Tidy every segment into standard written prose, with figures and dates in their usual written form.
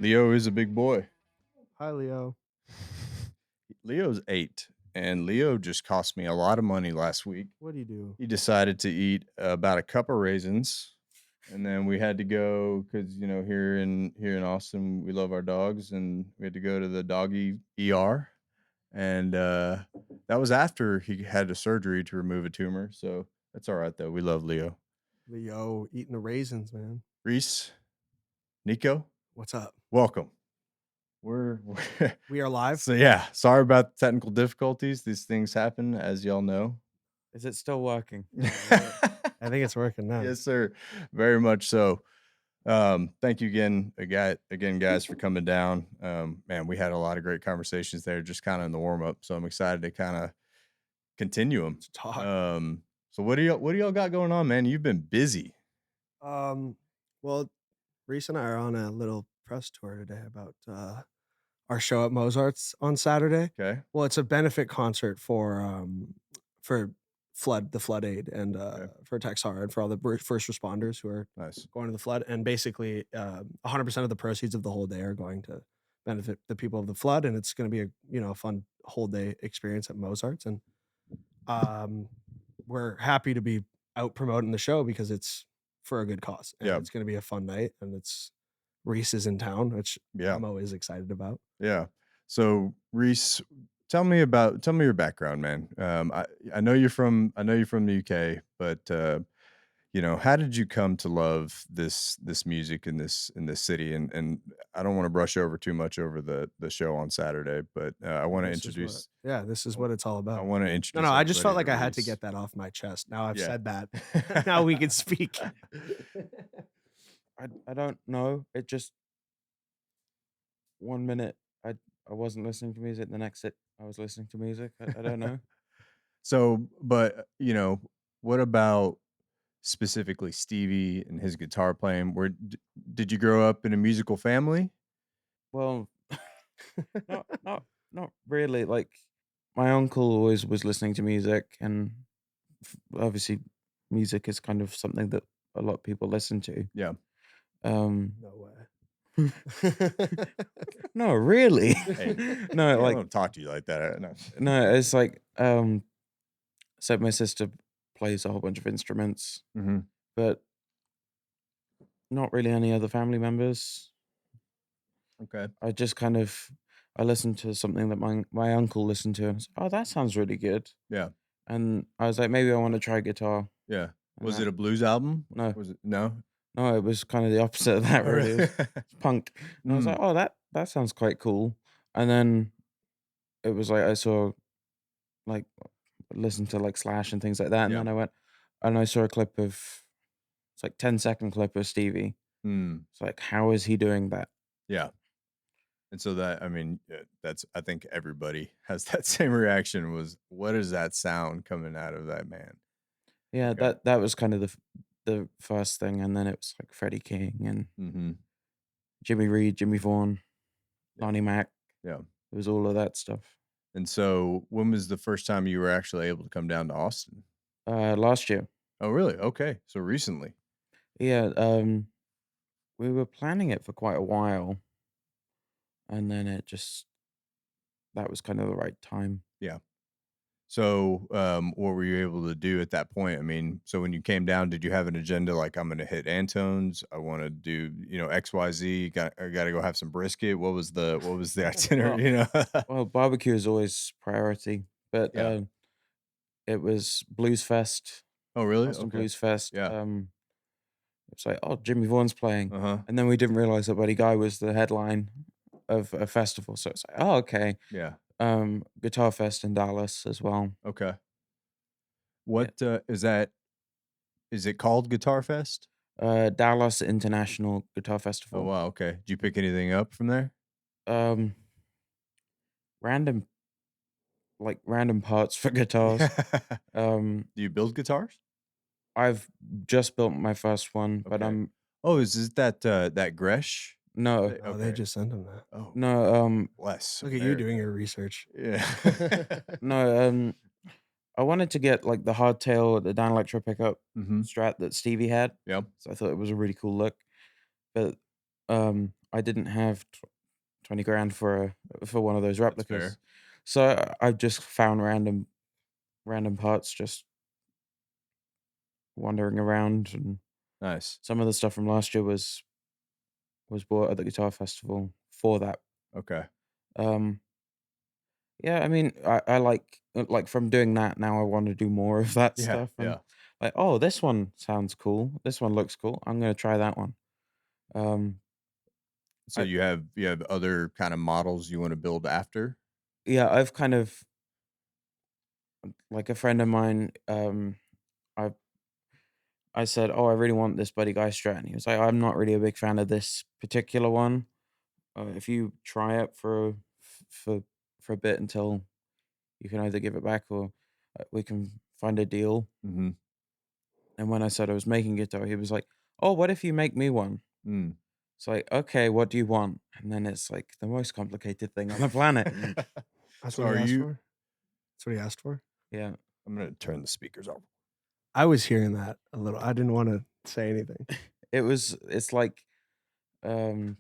Leo is a big boy. Hi, Leo. Leo's 8, and Leo just cost me a lot of money last week. What do you do? He decided to eat about a cup of raisins, and then we had to go because here in Austin we love our dogs, and we had to go to the doggy ER, and that was after he had a surgery to remove a tumor. So that's all right though. We love Leo. Leo eating the raisins, man. Rhys, Nico, What's up? welcome. We're We are live. so yeah. Sorry about the technical difficulties. These things happen, as y'all know. Is it still working? I think it's working now. Yes, sir. Very much so. Thank you again, guys, for coming down. Man, we had a lot of great conversations there, just kind of in the warm up. So I'm excited to kind of continue them. Let's talk. So what do y'all got going on, man? You've been busy. Well, Rhys and I are on a little press tour today about our show at Mozart's on Saturday. Okay. Well, it's a benefit concert for the flood aid and for Texar and for all the first responders who are Nice. going to the flood. And basically 100% of the proceeds of the whole day are going to benefit the people of the flood. And it's going to be a fun whole day experience at Mozart's. And we're happy to be out promoting the show because it's for a good cause. And it's going to be a fun night. And it's Rhys is in town, which I'm always excited about. Yeah. So Rhys, tell me your background, man. I know you're from the UK, but how did you come to love this music in this city? And I don't want to brush over too much over the show on Saturday, but I want to introduce. This is what it's all about. I want to introduce. No, I just felt like I had to get that off my chest. Now I've said that. Now we can speak. I don't know. It just 1 minute I wasn't listening to music. The next I was listening to music. I don't know. So, but what about specifically Stevie and his guitar playing? Did you grow up in a musical family? Well, not really. Like my uncle always was listening to music, and obviously, music is kind of something that a lot of people listen to. Yeah. No way. No, really. Hey, no, I don't talk to you like that. No, it's like so my sister plays a whole bunch of instruments, but not really any other family members. Okay. I just kind of I listened to something that my uncle listened to, and I was like, oh, that sounds really good. Yeah. And I was like, maybe I want to try guitar. Yeah. Was it a blues album? No. Was it no? No, it was kind of the opposite of that, really. It was punk. And I was like, oh, that sounds quite cool. And then it was like I saw like listen to like Slash and things like that. And then I went and I saw a clip of it's like 10-second clip of Stevie. It's like, how is he doing that? Yeah. And so that, I mean, that's, I think everybody has that same reaction was, what is that sound coming out of that man? Yeah, that was kind of the first thing. And then it was like Freddie King and Jimmy Reed, Jimmy Vaughan, Lonnie Mac. Yeah. It was all of that stuff. And so when was the first time you were actually able to come down to Austin? Last year. Oh, really? Okay. So recently. Yeah. We were planning it for quite a while. And then that was kind of the right time. Yeah. So, what were you able to do at that point? I mean, so when you came down, did you have an agenda like I'm going to hit Antone's? I want to do, XYZ. I got to go have some brisket. What was the itinerary? Well, barbecue is always priority, but it was Blues Fest. Oh, really? Austin Okay. Blues Fest. Yeah. It's like, oh, Jimmy Vaughan's playing, and then we didn't realize that Buddy Guy was the headline of a festival. So it's like, oh, okay. Yeah. Guitar Fest in Dallas as well. Okay. What is that? Is it called Guitar Fest? Dallas International Guitar Festival. Oh, wow. Okay. Did you pick anything up from there? Random parts for guitars. Do you build guitars? I've just built my first one, but I'm. Oh, is that Gresh? No. Oh, they just sent him that. Oh, no. bless. Look at you doing your research. Yeah. No. I wanted to get like the hardtail, the down electro pickup Strat that Stevie had. Yep. So I thought it was a really cool look. But I didn't have 20 grand for one of those That's replicas. fair. So I just found random parts just wandering around, and Nice. some of the stuff from last year was bought at the guitar festival for that. Okay. Um yeah, I mean, I like from doing that now I want to do more of that Yeah, stuff, and yeah. like, oh, this one sounds cool. This one looks cool. I'm gonna try that one. Um So I you have other kind of models you wanna build after? yeah, I've kind of like a friend of mine, I I said, "Oh, I really want this Buddy Guy Strat," and he was like, "I'm not really a big fan of this particular one. If you try it for for a bit until you can either give it back or we can find a deal." Mhm. And when I said I was making guitar, he was like, "Oh, what if you make me one?" Mm. It's like, "Okay, what do you want?" And then it's like the most complicated thing on the planet. That's So what he are asked you for? That's what he asked for? Yeah. I'm gonna turn the speakers off. I was hearing that a little. I didn't wanna say anything. It's like um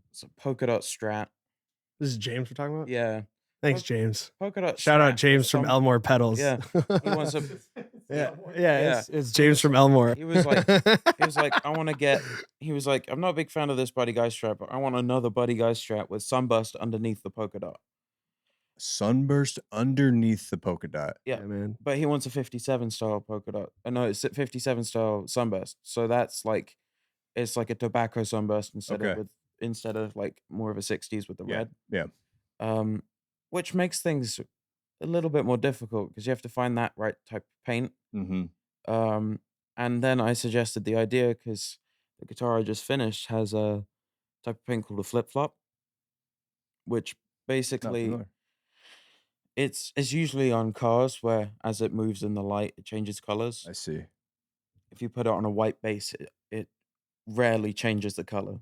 it's a polka dot Strat. This is James we're talking about? Yeah. Thanks, Po- James. Polka dot Shout out Strat with James from some Elmore Pedals. yeah. He wants a Yeah, yeah. it's He James was from Elmore. he was like I want to get he was like, "I'm not a big fan of this Buddy Guy Strat, but I want another Buddy Guy Strat with sunburst underneath the polka dot." Sunburst underneath the polka dot. Yeah, Yeah, man. but he wants a 57 style polka dot. No, it's a 57 style sunburst. So that's like it's like a tobacco sunburst Okay. instead of like more of a 60s with the Yeah, red. yeah. Um, which makes things a little bit more difficult because you have to find that right type of paint. Mhm. Um, and then I suggested the idea because the guitar I just finished has a type of paint called a flip flop, which Not basically familiar. it's usually on cars where as it moves in the light, it changes colors. I see. If you put it on a white base, it rarely changes the color.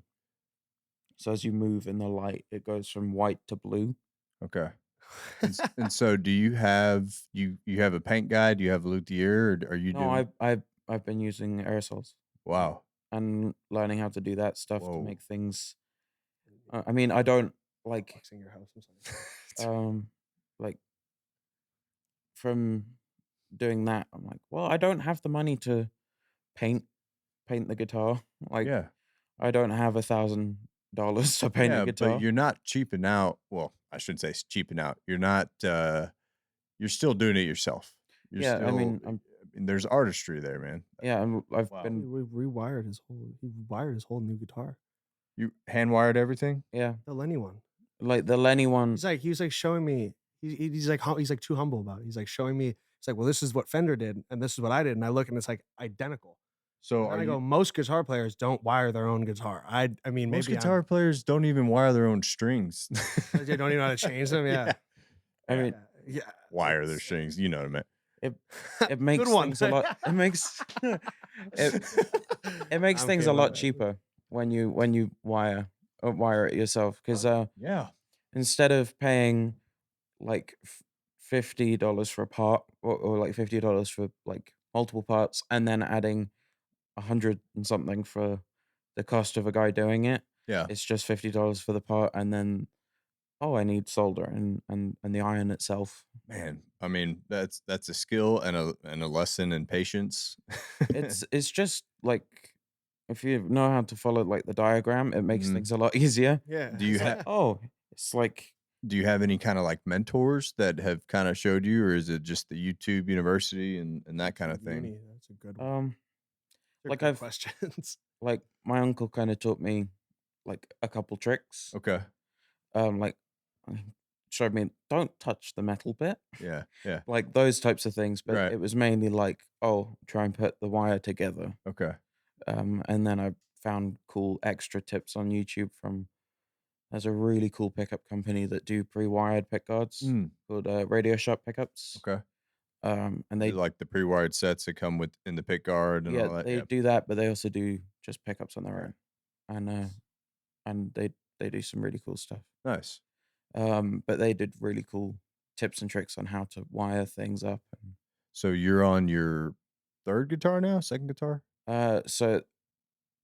So as you move in the light, it goes from white to blue. Okay. And so do you have a paint guy? Do you have a luthier, or are you No, doing I've been using aerosols Wow. and learning how to do that stuff to Whoa. make things. I mean, I don't like Flexing your house. I'm sorry. like from doing that. I'm like, well, I don't have the money to paint paint the guitar. Like, Yeah. I don't have $1,000 to paint a Yeah, but guitar. you're not cheaping out. Well, I shouldn't say cheaping out. You're not, you're still doing it yourself. You're Yeah, I still mean, I'm I mean, there's artistry there, man. yeah, I've Wow. He been rewired his whole. He wired his whole new guitar. You hand wired everything? yeah, The Lenny one. like the Lenny one. He was like showing me. He's like too humble about it. He's like showing me. He's like, well, this is what Fender did, and this is what I did, and I look and it's like identical. So And then are I go, you most guitar players don't wire their own guitar. I mean, most maybe guitar players don't even wire their own strings. they don't even know how to change them. Yeah, I Yeah. mean, yeah. Wire their strings, you know what I mean. it it Good makes one. things a lot. It makes it it makes I'm things kidding, a my lot bad. cheaper when you wire it yourself because Yeah. instead of paying like $50 for a part or like $50 for like multiple parts and then adding 100 and something for the cost of a guy doing it, Yeah. it's just $50 for the part and then oh, I need solder and the iron itself. Man, I mean, that's a skill and a lesson in patience. It's just like if you know how to follow like the diagram, it makes Mhm. things a lot easier. Yeah. Do you It's like, have oh, it's like do you have any kinda, like, mentors that have kinda showed you, or is it just the YouTube University and that kinda thing? Uni, that's a good one. um They're like good I've questions. like my uncle kind of taught me like a couple tricks. Okay. Like showed me don't touch the metal bit, Yeah, yeah. like those types of things. But Right. it was mainly like, oh, try and put the wire together. Okay. And then I found cool extra tips on YouTube from there's a really cool pickup company that do pre-wired pick guards Mm, called Radio Shop Pickups. okay. And Is it they like the pre-wired sets that come with in the pick guard and yeah all that? they Yeah. do that, but they also do just pickups on their Okay. own, and they do some really cool stuff. Nice. But they did really cool tips and tricks on how to wire things up. And, So you're on your 3rd guitar now? 2nd guitar? so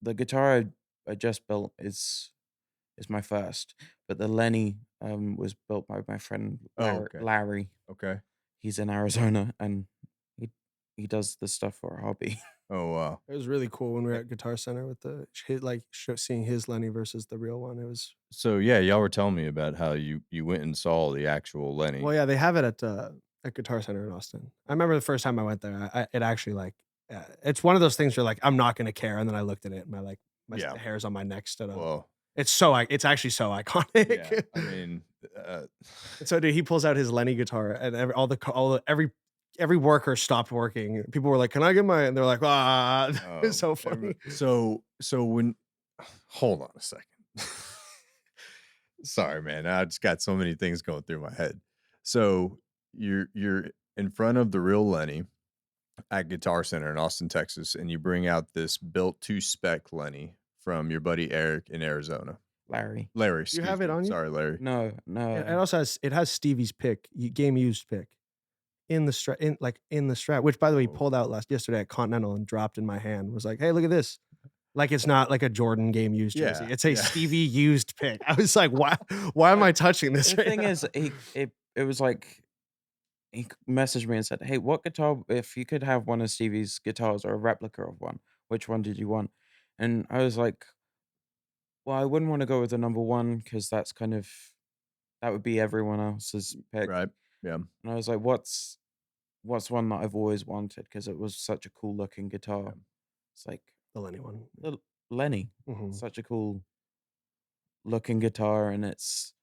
the guitar I I just built is my first, but the Lenny was built by my friend Oh, okay. Larry. Okay. He's in Arizona and he he does this stuff for a hobby. Oh, wow. It was really cool when we were Eh, at Guitar Center with the seeing his Lenny versus the real one. It was so, yeah, y'all were telling me about how you went and saw the actual Lenny. well, yeah, they have it at Guitar Center in Austin. I remember the first time I went there, it actually like it's one of those things where like I'm not gonna care, and then I looked at it, and my Yeah. the hairs on my neck stood up. Well, It's actually so yeah. iconic. I mean, And so, dude, he pulls out his Lenny guitar, and every worker stopped working. People were like, "Can I get my?" And they're like, "Ah!" It's so funny. so when hold on a second. Sorry, man. I just got so many things going through my head. So you're in front of the real Lenny at Guitar Center in Austin, Texas, and you bring out this built to spec Lenny from your buddy Eric in Arizona. Larry. Larry, You excuse have it me. on you? Sorry, Larry. No, It no. also has Stevie's pick, game used pick in the Strat, in the Strat, which by the way he Oh, pulled out yesterday at Continental and dropped in my hand. Was like, "Hey, look at this." Like it's not like a Jordan game used jersey. yeah, It's a yeah. Stevie used pick. I was like, why am I touching this The right thing now? is, it was like messaged me and said, "Hey, what guitar? If you could have one of Stevie's guitars or a replica of one, which one did you want?" And I was like, "Well, I wouldn't want to go with the number one because that's kind of that would be everyone else's pick." Right. Yeah. And I was like, "What's one that I've always wanted?" Because it was such a cool looking Yeah. guitar. It's like The Lenny one. the Lenny, Mhm. such a cool looking guitar, and it's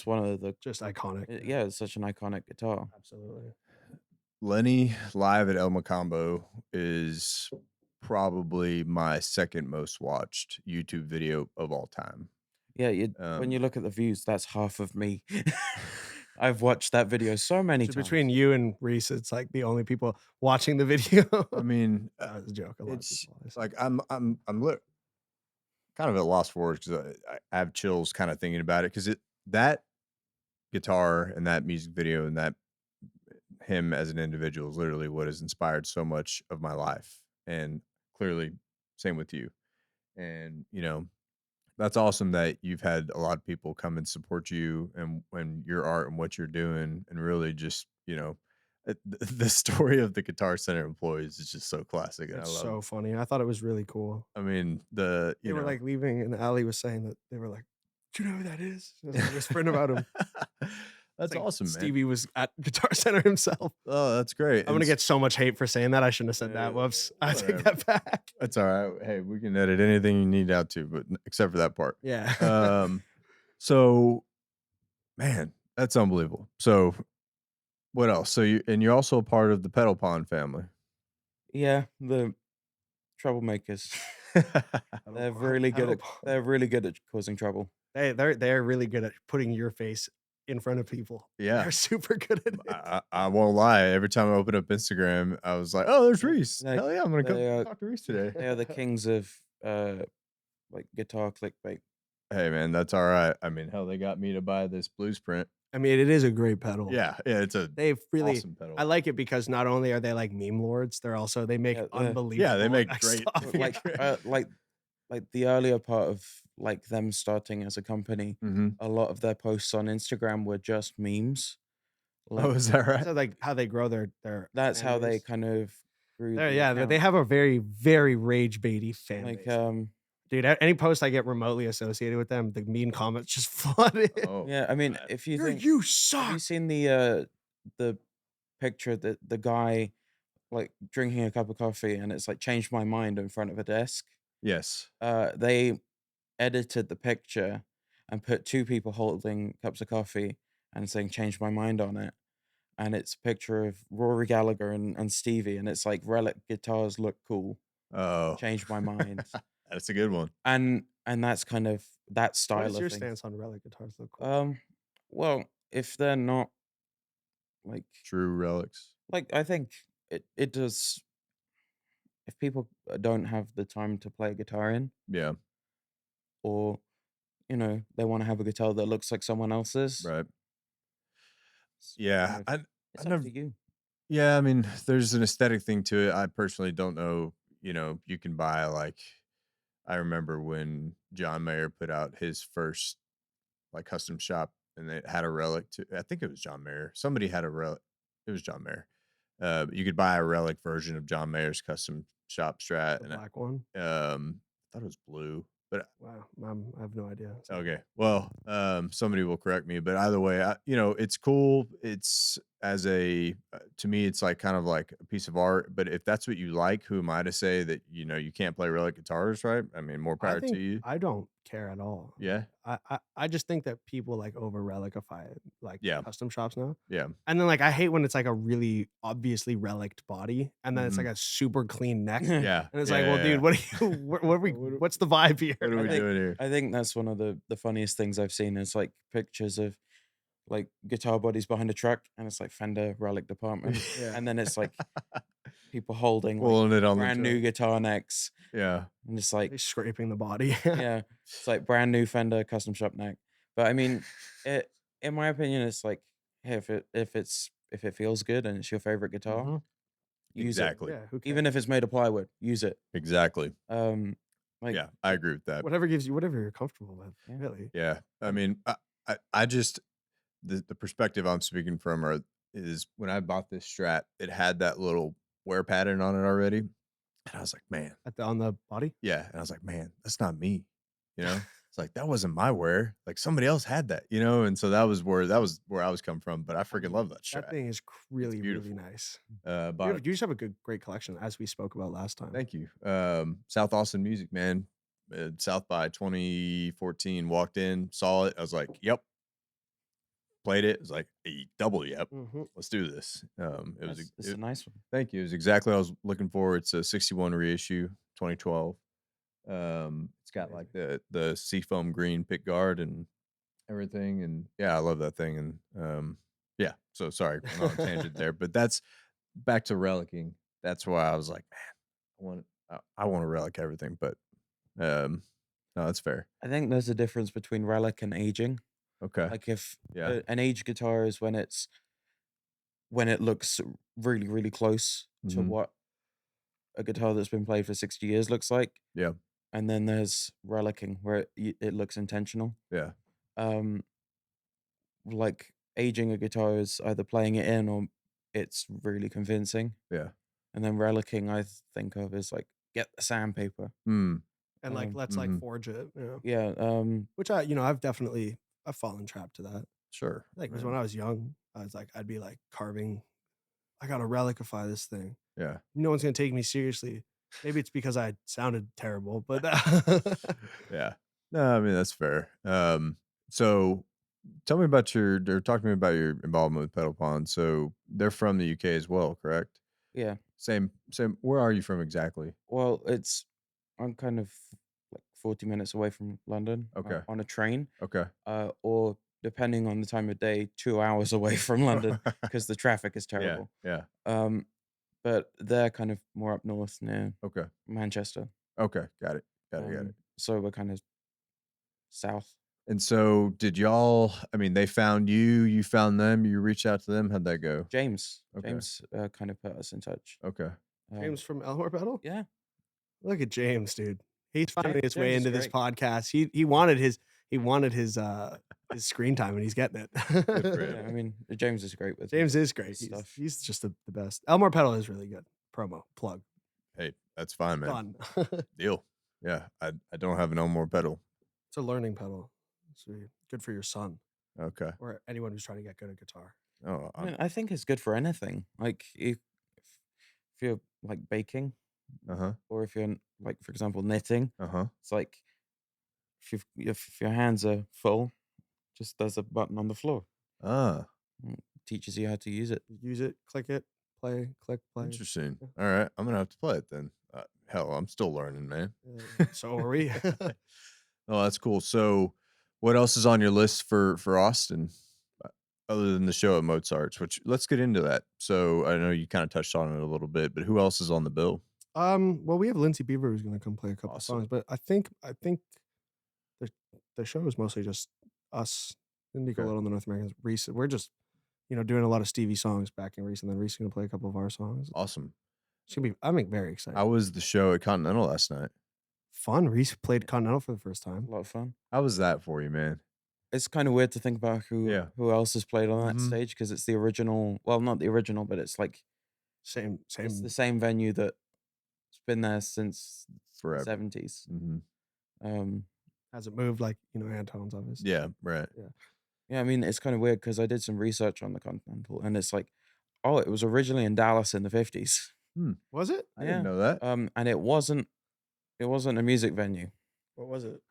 one of the Just iconic. yeah, it's such an iconic guitar. Absolutely. Lenny live at El Macambo is probably my second most watched YouTube video of all time. Yeah, when you Um, look at the views, that's half of me. I've watched that video so many So between times. you and Rhys, it's like the only people watching the video. I mean, That was a joke. A lot of it's people always say. like kind of at loss for words because I have chills kind of thinking about it because that guitar and that music video and that him as an individual is literally what has inspired so much of my life, and clearly same with you. And that's awesome that you've had a lot of people come and support you and your art and what you're doing, and really just the story of the Guitar Center employees is just so classic, and I It's love it. so funny. I thought it was really cool. I mean, the They were like leaving, and Ali was saying that they were like, "Do you know who that is?" Just like whispering about him. It's that's like awesome, man. Stevie was at Guitar Center himself. Oh, that's great. I'm gonna get so much hate for saying that. I shouldn't have said that. Whoops. I take Whatever. that back. That's all right. Hey, we can edit anything you need out to, but except for that part. Yeah. So man, that's unbelievable. So what else? So you're also a part of the Pedal Pond family. Yeah, the troublemakers. They're really good at causing trouble. They're really good at putting your face in front of people. Yeah. They're super good at it. I won't lie. Every time I open up Instagram, I was like, "Oh, there's Yeah, Rhys. like, Hell yeah, I'm gonna they come are talk to Rhys today." they are the kings of like guitar clickbait. Hey man, that's all right. I mean, hell, they got me to buy this blues print. I mean, it is a great pedal. Yeah, it's a They've really awesome pedal. I like it because not only are they like meme lords, they make Yeah, unbelievable they make like, great stuff. like like the earlier part of like them starting as a company, Mhm. a lot of their posts on Instagram were just memes. Like Oh, is that right? So like how they grow their that's fan how they base. kind of grew. Yeah, The they have a very, very rage baity fan like base. Dude, any post I get remotely associated with them, the mean comments just flood in. Oh, yeah, I mean, man. if you You think you have suck. you seen the picture that the guy like drinking a cup of coffee and it's like changed my mind in front of a desk? Yes. They edited the picture and put two people holding cups of coffee and saying "change my mind" on it, and it's a picture of Rory Gallagher and Stevie, and it's like relic guitars look cool, Oh, change my mind, that's a good one. and that's kind of that What style is of your things. stance on relic guitars look cool? Well, if they're not like True relics. I think it does. If people don't have the time to play a guitar in, Yeah. or they want to have a guitar that looks like someone else's, Right. it's Yeah. kind of I it's up never. to you. Yeah. I mean, there's an aesthetic thing to it. I personally don't know. You can buy like I remember when John Mayer put out his first like custom shop, and it had a relic to. I think it was John Mayer. Somebody had a relic. It was John Mayer. You could buy a relic version of John Mayer's custom shop Strat, The and black one. I thought it was blue, but Wow, I have no idea. So, okay. Well, somebody will correct me, but either way, it's cool. It's as a to me, it's like kind of like a piece of art. But if that's what you like, who am I to say that you can't play relic guitars, right? I mean, more I power to think you. I don't care at all. Yeah, I just think that people like over relicify it, like yeah, custom shops now. yeah. And then like I hate when it's like a really obviously relict body and then it's like Mhm. a super clean neck. Yeah, And it's yeah, like, well, yeah, yeah. dude, what are you what are we What what's the vibe here? What are I we think doing here? I think that's one of the funniest things I've seen is like pictures of like guitar bodies behind a truck, and it's like Fender Relic Department, Yeah. and then it's like people holding like Pulling it on the brand new truck. guitar necks, Yeah, and it's like They're scraping the body. yeah, it's like brand new Fender custom shop neck. But I mean, it in my opinion, it's like hey, if it feels good and it's your favorite guitar, Mhm. use it. exactly, Yeah, who cares? Even if it's made of plywood, use it. exactly. Um, like Yeah, I agree with that. Whatever gives you whatever you're comfortable with, yeah, really. Yeah, I mean, I just the perspective I'm speaking from is when I bought this Strat, it had that little wear pattern on it already, and I was like, man, On the body? yeah, and I was like, man, that's not me, you know. It's like that wasn't my wear, like somebody else had that, and so that was where I was coming from. But I freaking love that That Strat. thing is It's really, really beautiful. nice. Bought it. You just have a great collection, as we spoke about last time. Thank you. South Austin Music, man. South by 2014. Walked in, saw it. I was like, yep. Played it. It was like a double yep. Mhm. Let's do this. it's a nice one. Thank you. It was exactly what I was looking for. It's a 61 reissue, 2012. It's got like the seafoam green pick guard and everything. And yeah, I love that thing. And yeah, so sorry, went on a tangent there, but that's back to relicking. That's why I was like, man, I want to relic everything, but no, that's fair. I think there's a difference between relic and aging. Okay. Like if Yeah. an aged guitar is when it looks really really close to Mhm. what a guitar that's been played for 60 years looks like, Yeah. and then there's relicking where it looks intentional. Yeah. Um, like aging a guitar is either playing it in or it's really convincing, Yeah. and then relicking I think of as like get the sandpaper. Mm. And like Um, let's like Mhm. forge it, yeah, which I've fallen trap to that. Sure. Like, because Yeah. when I was young, I was like, I'd be like carving. I gotta relicify this thing. Yeah. No one's gonna take me seriously. Maybe it's because I sounded terrible, but Yeah. No, I mean that's fair. So tell me about or talk to me about your involvement with Pedal Pond. So they're from the UK as well, correct? yeah. Same. Where are you from exactly? Well, I'm kind of like 40 minutes away from London Okay. on a train, Okay. or depending on the time of day, 2 hours away from London because the traffic is Yeah. terrible. Yeah. Um, but they're kind of more up north near Okay. Manchester. Okay. Got it. Got it. Got it. So we're kind of south. And so did y'all, I mean, they found you, you found them, you reached out to them. How'd that go? James Okay. kind of put us in touch. Okay. James from Elmore Pedal. Yeah. Look at James, dude. He's finding his way James is into this great. podcast. He wanted his screen time, and he's getting Good for it. him. Yeah, I mean, James is great with James is great. his He's, stuff. he's just the best. Elmore Pedal is really good. Promo plug Hey, that's fine, man. done. Deal. Yeah. I don't have an no more pedal. It's a learning pedal. It's really good for your son Okay. or anyone who's trying to get good at guitar. Oh, I mean, I think it's good for anything. Like if you're like baking, uh-huh. or if you're like, for example, knitting, Uh-huh. it's like if your hands are full, just there's a button on the floor. Ah, Teaches you how to use it. Use it, click it, play, click, play. interesting. Yeah. All right. I'm gonna have to play it then. Hell, I'm still learning, man. So are we. Oh, that's cool. So what else is on your list for Austin? Other than the show at Mozart's, which let's get into that. So I know you kind of touched on it a little bit, but who else is on the bill? Well, we have Lindsay Beaver who's going to come play a couple Awesome. songs, but I think the show is mostly just us and Nico Okay. Little and the North Americans. Rhys, we're just doing a lot of Stevie songs backing Rhys, and then Rhys is going to play a couple of our songs. Awesome. It's gonna be. I'm very excited. How was the show at Continental last night? Fun. Rhys played Continental for the first A time. lot of fun. How was that for you, man? It's kind of weird to think about Yeah. who else has played on that Mhm. stage because it's the original. Well, not the original, but it's like Same. it's the same venue that's been there since Forever. 70s. Mhm. Hasn't moved like Anton's obviously. Yeah, right. Yeah, I mean, it's kind of weird because I did some research on the Continental, and it's like, oh, it was originally in Dallas in the 50s. Was it? I didn't know that. And it wasn't a music venue. What was it?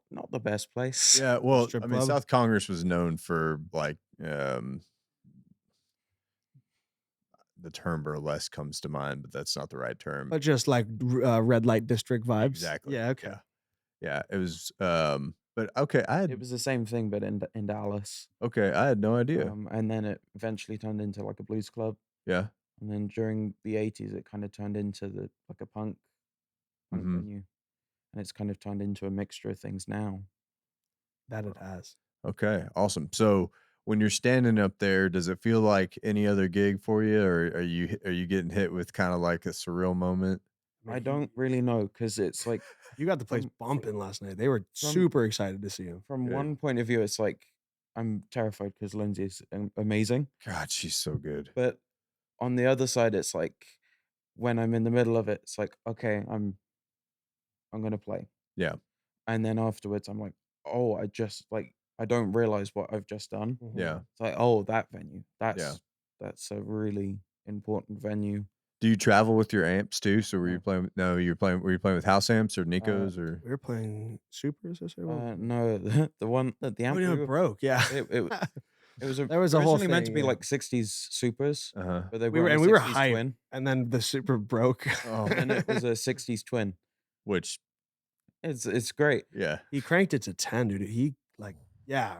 Not the best place. Yeah, well, Strip I mean, club? South Congress was known for like the term burlesque comes to mind, but that's not the right term. But just like red light district vibes. Exactly. Yeah. Okay. Yeah, it was but okay, It was the same thing, but in Dallas. I had no idea. And then it eventually turned into like a blues club. Yeah. And then during the 80s, it kind of turned into like a punk Mhm. venue. And it's kind of turned into a mixture of things now. That it has. Okay, awesome. So when you're standing up there, does it feel like any other gig for you, or are you getting hit with kind of like a surreal moment? I don't really know because it's like You got the place bumping last night. They were super excited to see him. from Good. one point of view, it's like I'm terrified because Lindsay's amazing. God, she's so good. But on the other side, it's like when I'm in the middle of it, it's like, okay, I'm gonna play. Yeah. And then afterwards, I'm like, oh, I don't realize what I've just done. Yeah. It's like, oh, that venue. That's a really important venue. Do you travel with your amps too? So were you No. playing with, were you playing with house amps or Nico's or We were playing supers or something. No, the one that the amp we it were- broke. Yeah. it was There was a whole originally meant to thing, be yeah. like 60s supers, uh-huh. but they we were were a and we were 60s hyped, twin, and then the super broke. Oh, and it was a 60s twin. which It's great. yeah. He cranked it to 10, dude. He like yeah.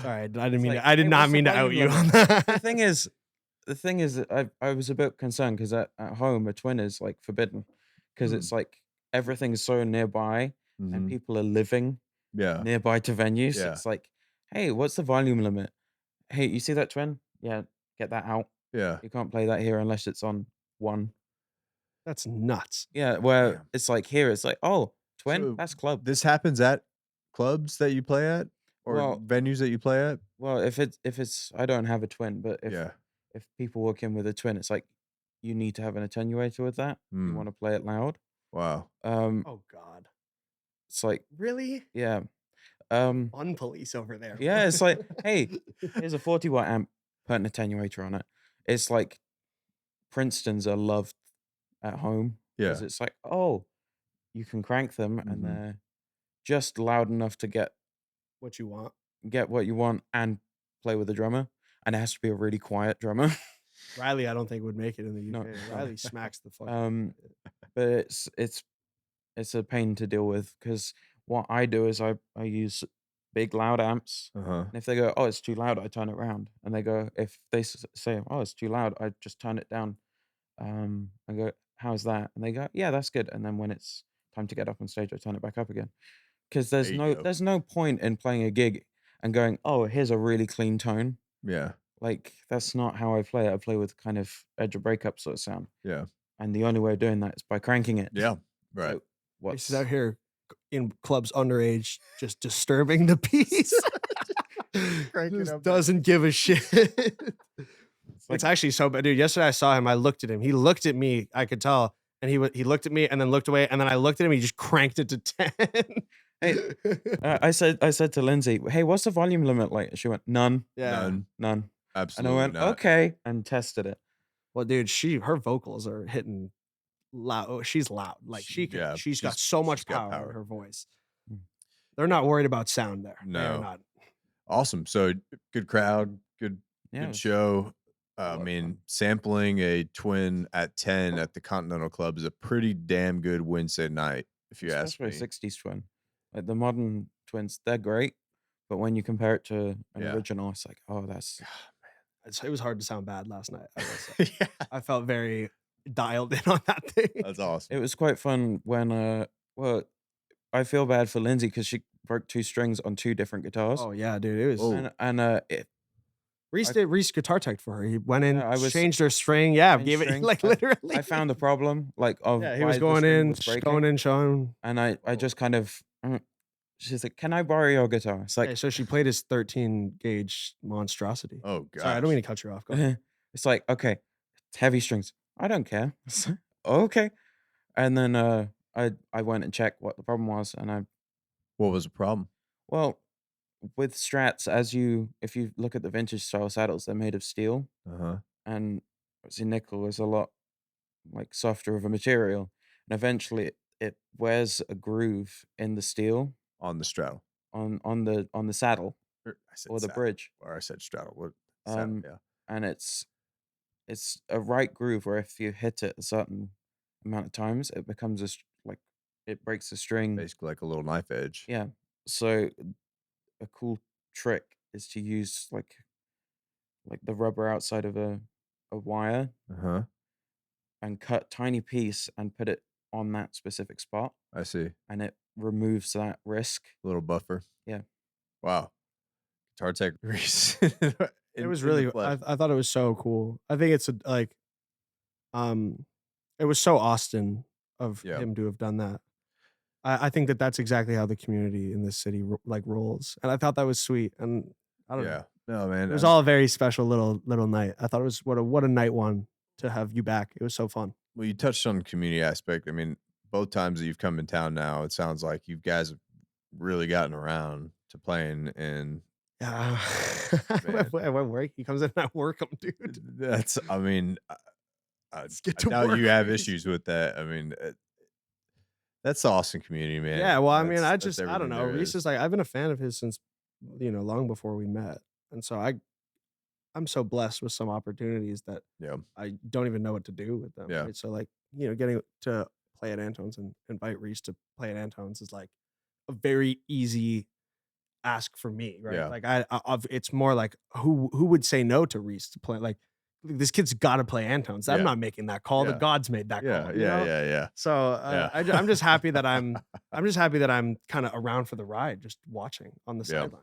Sorry, I didn't mean like, to, I did hey, not what's the mean to out volume you on limit? that. The thing is that I was a bit concerned because at home a twin is like forbidden because it's like everything's so nearby and Mhm. people are living Yeah. nearby to venues. Yeah. It's like, hey, what's the volume limit? Hey, you see that twin? Yeah, get that out. Yeah. You can't play that here unless it's on 1. That's nuts. Yeah, where Damn. it's like here, it's like, oh, twin, So that's club. this happens at clubs that you play at or Well- venues that you play at? Well, if it's I don't have a twin, but if people walk in with a twin, it's like you need to have an attenuator with that. You Mm. want to play it loud. Wow. Oh God. It's like, Really? yeah. Fun police over there. Yeah, it's like, hey, here's a 40-watt amp, put an attenuator on it. It's like Princeton's are loved at home. Yeah. Because it's like, oh, you can crank them Mhm. and they're just loud enough to get What you want? what you want and play with the drummer. And it has to be a really quiet drummer. Riley, I don't think would make it in the No. UK. Riley smacks the fuck. But it's a pain to deal with because what I do is I use big loud amps. Uh-huh. And if they go, oh, it's too loud, I turn it around. And they go, if they say, oh, it's too loud, I just turn it down. I go, how's that? And they go, yeah, that's good. And then when it's time to get up on stage, I turn it back up again. Because There you go. there's no point in playing a gig and going, oh, here's a really clean tone. Yeah. Like that's not how I play it. I play with kind of edge of breakup sort of sound. Yeah. And the only way of doing that is by cranking it. Yeah. Right. So what's He's out here in clubs underage, just disturbing the peace. cranking Just up doesn't give a shit. It's actually so bad, dude. Yesterday I saw him. I looked at him. He looked at me. I could tell, and he looked at me and then looked away. And then I looked at him. He just cranked it to 10. Hey, I said to Lindsay, hey, what's the volume limit like? She went, none. Yeah. And Absolutely I went, not. okay, and tested it. Well, dude, her vocals are hitting loud. Oh, she's loud. Like Yeah, she's got she's- so much she's got power power. in her voice. Mm. They're not worried about sound there. They're No. not. Awesome. So good crowd, good Yeah, it good was show. a lot I of mean, fun. sampling a twin at 10 at the Continental Club is a pretty damn good Wednesday night, if you ask Especially me. a 60s twin. Like the modern twins, they're great. But when you compare it to an Yeah. original, it's like, oh, that's It was hard to sound bad last night. I will say. Yeah, I felt very dialed in on that thing. that's awesome. it was quite fun when well, I feel bad for Lindsay because she broke 2 strings on 2 different guitars. Oh yeah, dude. It was. Oh. And Reese guitar tech for her. He went in, Yeah, I was changed her string. Yeah, changed gave it strings. like literally. I found a problem, like, of Yeah, he was why the going string in, was breaking, showing. and I just kind of she's like, "Can I borrow your guitar?" It's like Yeah, so she played his 13 gauge monstrosity. Oh Sorry, I don't mean gosh. to cut you off. Go ahead. it's like, "Okay, it's heavy strings." I don't care. It's like, "Okay." And then, I went and checked what the problem was, and What was the problem? well, with Strats, if you look at the vintage style saddles, they're made of steel, Uh-huh. and obviously nickel is a lot, like, softer of a material, and eventually it wears a groove in the steel On the straddle. on the saddle I said or the saddle, bridge, or I said straddle. What saddle? um, Yeah. and it's a right groove where if you hit it a certain amount of times, it becomes like, it breaks the string. Basically like a little knife edge. Yeah. So a cool trick is to use like the rubber outside of a wire Uh-huh. and cut tiny piece and put it on that specific spot, I see. and it removes that risk. A little buffer. Yeah. Wow. Guitar tech Reese It was in the really flesh. I thought it was so cool. I think it's like um it was so Austin of Yeah. him to have done that. I think that that's exactly how the community in this city like rolls, and I thought that was sweet. And I don't know, Yeah. No, man. it was all a very special little night. I thought it was what a night one to have you back. It was so fun. Well, you touched on the community aspect. I mean, both times that you've come in town now, it sounds like you guys have really gotten around to playing, and Yeah, man, I went work. He comes in at work. I'm dude. that's I mean, Let's get I to doubt you work, have Reese. issues with that. I mean, that's the awesome community, man. Yeah, well, I mean, That's I don't everything know. there Reese is is. like I've been a fan of his since long before we met, and so I'm so blessed with some opportunities that Yeah. I don't even know what to do with them, Yeah. right? So like getting to play at Antone's and invite Reese to play at Antone's is like a very easy ask for me, right? Yeah. Like it's more like who would say no to Reese to play? Like this kid's got to play Antone's. I'm Yeah. not making that call. The Yeah. gods made that Yeah. call, Yeah. Yeah. Yeah. So Yeah. I'm just happy that I'm just happy that I'm kind of around for the ride, just watching on the Yeah. sideline,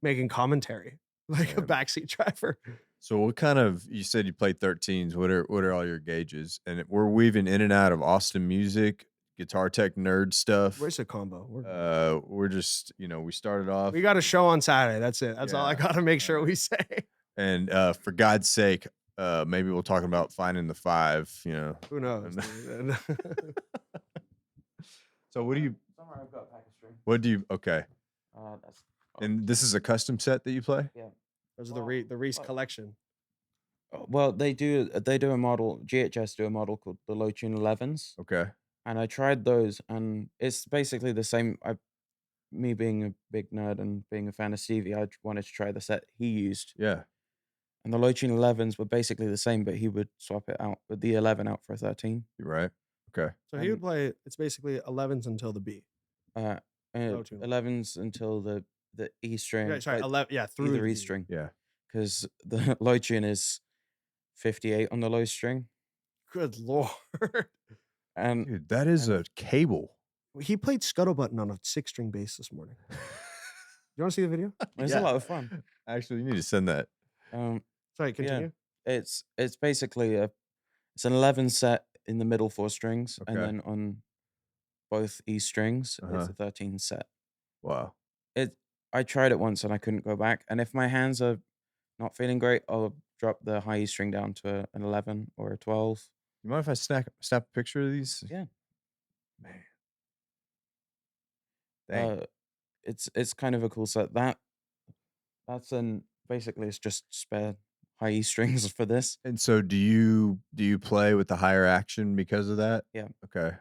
making commentary like a Man. backseat driver. So what kind of you said you played 13s. What are all your gauges? And we're weaving in and out of Austin music, guitar tech nerd stuff. Where's the combo? We're just, we started off. We got a show on Saturday. That's it. That's all I Yeah. got to make sure Alright. we say. And for God's sake, maybe we'll talk about finding the 5, Who knows? And- Dude? So what do you Somewhere I've got a pack of string. okay. That's And this is a custom set that you play? yeah. Those are the Reese collection. Well, they do a model. GHS do a model called the Low Tune 11s, Okay. and I tried those, and it's basically the same. Me being a big nerd and being a fan of Stevie, I wanted to try the set he used, Yeah. and the Low Tune 11s were basically the same, but he would swap it out with the 11 out for a 13. You're right. Okay. So he would play. It's basically 11s until the B. Uh, Low tune. 11s until the E string. Yeah, sorry, like 11. Yeah, through either the E B. string, Yeah. because the Low Tune is 58 on the low string, Good lord. and Dude, that is a cable. He played Scuttlebutton on a 6-string bass this morning. You want to see the video? it's Yeah. a lot of fun. Actually, you need to send that. Sorry, continue. It's basically it's an 11 set in the middle 4 strings, and Okay. then on both E strings Uh-huh. it's a 13 set. Wow. I tried it once and I couldn't go back. And if my hands are not feeling great, I'll drop the high E string down to an 11 or a 12. You mind if I snap a picture of these? Yeah. Man. Dang. It's kind of a cool set. That's basically it's just spare high E strings for this. And so do you play with the higher action because of that? Yeah. Okay.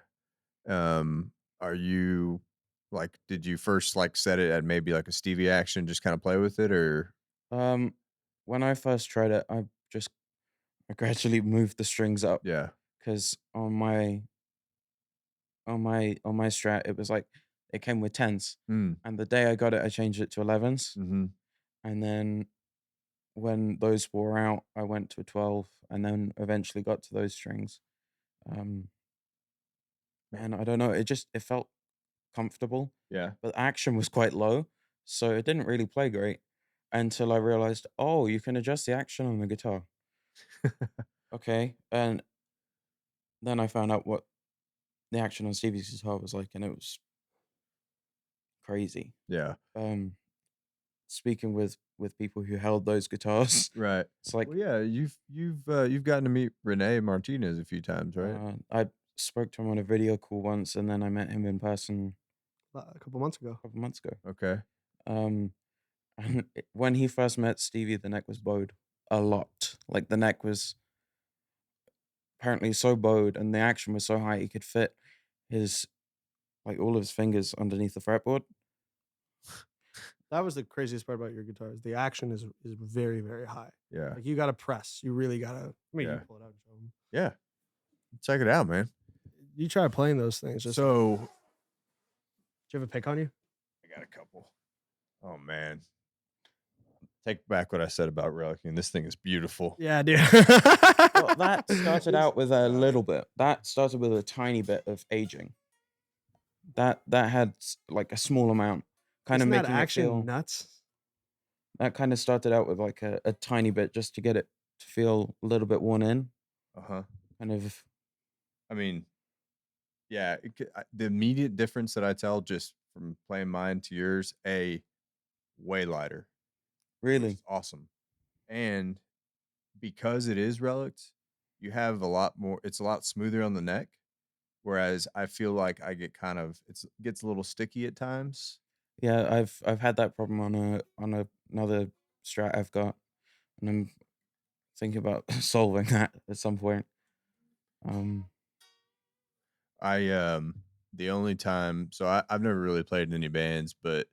Are you did you first set it at maybe like a Stevie action, just kind of play with it, or When I first tried it, I gradually moved the strings up, yeah. because on my Strat it was like it came with 10s, Mm. and the day I got it I changed it to 11s, Mm-hmm. and then when those wore out I went to a 12, and then eventually got to those strings. Man, I don't know, it felt comfortable, Yeah. but action was quite low, so it didn't really play great. until I realized, oh, you can adjust the action on the guitar. Okay. And then I found out what the action on Stevie's guitar was like, and it was crazy. Yeah. Speaking with people who held those guitars, Right. it's like Well, yeah, you've gotten to meet Renee Martinez a few times, right? I spoke to him on a video call once, and then I met him in person A couple months ago. a couple months ago. Okay. And when he first met Stevie, the neck was bowed a lot. Like the neck was apparently so bowed, and the action was so high he could fit his all of his fingers underneath the fretboard. That was the craziest part about your guitars. The action is very, very high. Yeah. Like you got to press. You really got to. I mean, you Yeah. can pull it out and show 'em. Yeah. Check it out, man. You try playing those things. Just So do you have a pick on you? I got a couple. Oh man. Take back what I said about Reliking. This thing is beautiful. Yeah, dude. Well, that started out with a little bit. That started with a tiny bit of aging. That had like a small amount, kind Isn't of that making it action feel. nuts? That kind of started out with like a tiny bit just to get it to feel a little bit worn in. Uh-huh. Kind of. I mean, yeah, the immediate difference that I tell just from playing mine to yours, way lighter. Really? It's awesome. And because it is relics, you have a lot more, it's a lot smoother on the neck. Whereas I feel like I get gets a little sticky at times. Yeah, I've had that problem on another Strat I've got, and I'm thinking about solving that at some point. I the only time, so I've never really played in any bands, but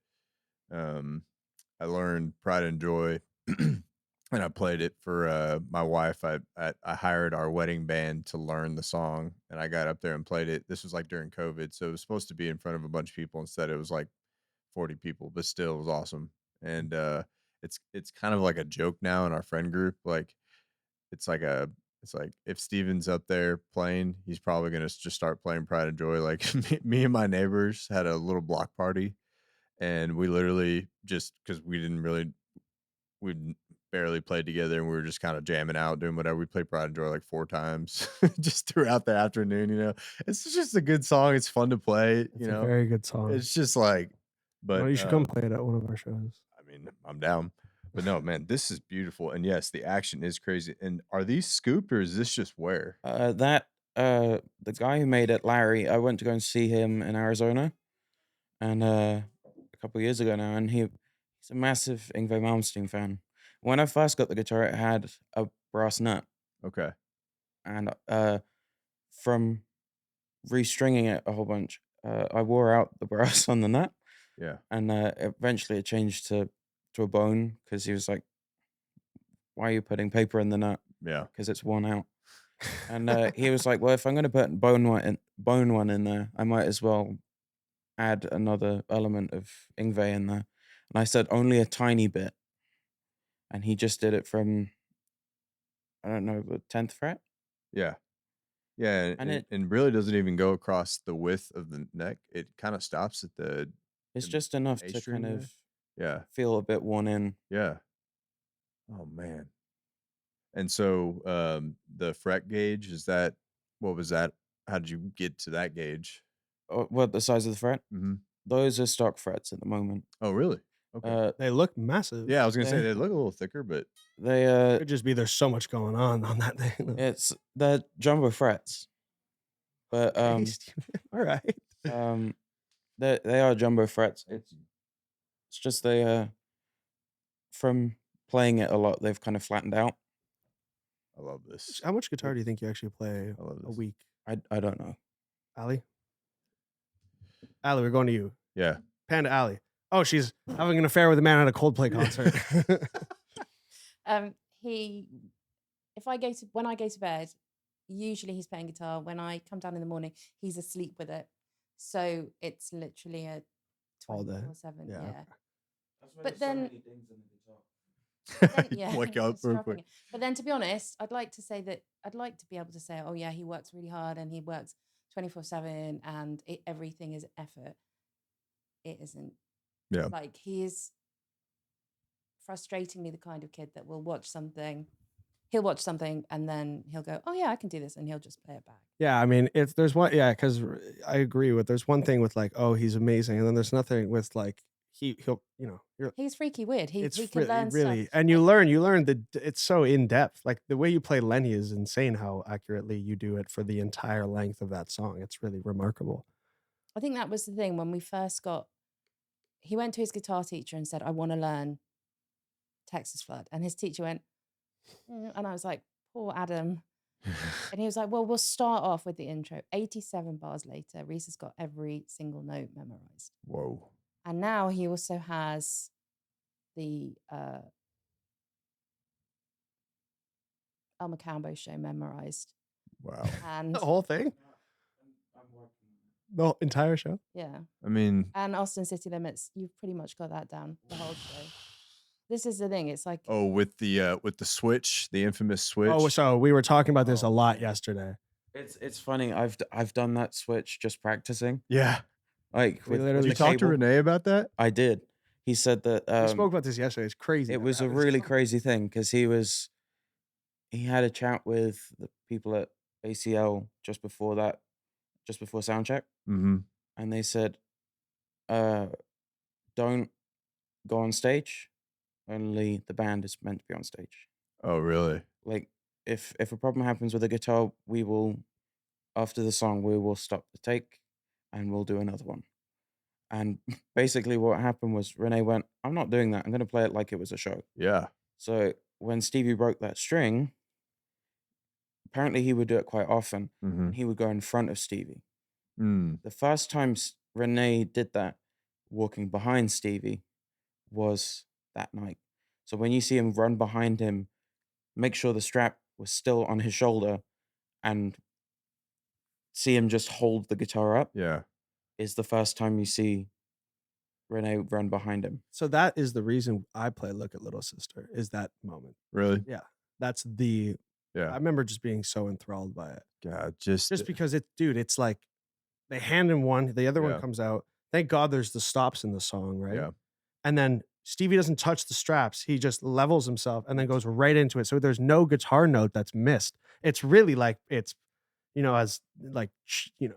I learned Pride and Joy and I played it for my wife. I hired our wedding band to learn the song, and I got up there and played it. This was like during COVID, so it was supposed to be in front of a bunch of people. Instead, it was like 40 people, but still it was awesome. And it's kind of like a joke now in our friend group. Like it's like if Steven's up there playing, he's probably gonna just start playing Pride and Joy. Like me and my neighbors had a little block party, and we literally just because we barely played together, and we were just kind of jamming out, doing whatever. We played Pride and Joy like 4 times just throughout the afternoon. It's just a good song. It's fun to play. It's a very good song. It's just like, but you should come play it at one of our shows. I mean, I'm down. But no, man, this is beautiful. And yes, the action is crazy. And are these scooped or is this just wear? The guy who made it, Larry, I went to go and see him in Arizona, and a couple of years ago now, and he's a massive Yngwie Malmsteen fan. When I first got the guitar, it had a brass nut, Okay. and from restringing it a whole bunch, I wore out the brass on the nut, Yeah. and eventually it changed to a bone because he was like, "Why are you putting paper in the nut?" Yeah. Because it's worn out. And he was like, "Well, if I'm going to put bone one in there, I might as well add another element of Yngwie in there." And I said, "Only a tiny bit." And he just did it from, I don't know, the 10th fret. Yeah. Yeah. And And really doesn't even go across the width of the neck. It kind of stops at it's the just enough A to string kind there. of Yeah. feel a bit worn in. Yeah. Oh man. And so the fret gauge, what was that? How did you get to that gauge? What, the size of the fret? Mm-hmm. Those are stock frets at the moment. Oh, really? Okay. They look massive. Yeah, I was gonna say they- they look a little thicker, but They Could just be there's so much going on that thing. they're jumbo frets, but Okay, Steven. All right. they are jumbo frets. It's just they from playing it a lot, they've kind of flattened out. I love this. How much guitar do you think you actually play I love a this. week? I don't know. Allie? Allie, we're going to you. Yeah. Panda Allie. Oh, she's having an affair with a man at a Coldplay concert. When I go to bed, usually he's playing guitar. When I come down in the morning, he's asleep with it. So it's literally a All day. 24/7. Yeah. Yeah. That's why But there's so then- many dings in the guitar. Yeah, Wake you're up real struggling. quick. But then, to be honest, I'd like to be able to say, oh yeah, he works really hard and he works 24/7 and everything is effort. It isn't. Yeah. Like he is frustratingly the kind of kid that will watch something. He'll watch something and then he'll go, "Oh yeah, I can do this," and he'll just play it back. Yeah, I mean, it's there's one, yeah, because I agree with there's one thing with like, oh, he's amazing, and then there's nothing with like he'll you're He's freaky weird. He it's can learn really, stuff. and Like, you learn that it's so in depth. Like the way you play Lenny is insane. How accurately you do it for the entire length of that song. It's really remarkable. I think that was the thing when we first got. He went to his guitar teacher and said, "I want to learn Texas Flood," and his teacher went, and I was like, "Poor Adam." And he was like, "Well, we'll start off with the intro." 87 bars later, Rhys has got every single note memorized. Whoa. And now he also has the El Macambo show memorized. Wow. And The whole thing, the entire show. yeah. I mean, And Austin City Limits, you've pretty much got that down the whole show. This is the thing. It's like, oh, with the switch, the infamous switch. Oh, so we were talking about this a Oh, lot man. yesterday. It's funny. I've done that switch just practicing. Yeah. Like We with literally Did you talk to cable. Renee about that? I did. He said that We spoke about this yesterday. It's crazy. it that was a happens. really crazy thing because he had a chat with the people at ACL just before sound check, Mm-hmm. and they said, don't go on stage. Only the band is meant to be on stage. Oh, really? Like if a problem happens with the guitar, we will, after the song, we will stop the take and we'll do another one. And basically what happened was Renee went, I'm not doing that. I'm going to play it like it was a show. Yeah. So when Stevie broke that string, apparently he would do it quite often. Mm-hmm. And he would go in front of Stevie. Mm. The first time Renee did that, walking behind Stevie, was that night. So when you see him run behind him, make sure the strap was still on his shoulder and see him just hold the guitar up Yeah. is the first time you see Renee run behind him. So that is the reason I play Look at Little Sister, is that moment. Really? Yeah. That's the I Yeah. remember just being so enthralled by it. God, just Because it's like they hand him one, the other Yeah. one comes out. Thank God there's the stops in the song, right? Yeah. And then Stevie doesn't touch the straps. He just levels himself and then goes right into it. So there's no guitar note that's missed. It's really like it's, as like,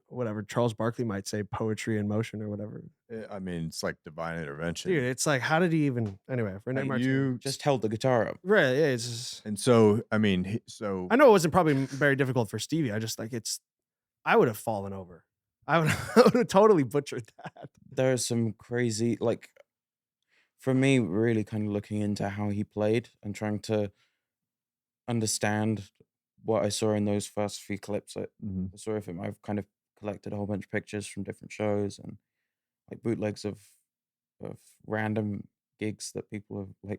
whatever Charles Barkley might say, poetry in motion or whatever. I mean, it's like divine intervention. Dude, it's like, how did he even, anyway, Renee Like, Martin. you Just held the guitar up. Right, yeah, it's just, and so I mean, so I know it wasn't probably very difficult for Stevie. I just like, I would have fallen over. I would have totally butchered that. There are some crazy, like, for me, really kind of looking into how he played and trying to understand what I saw in those first few clips. I Mhm. saw of him. I've kind of collected a whole bunch of pictures from different shows and like bootlegs of random gigs that people have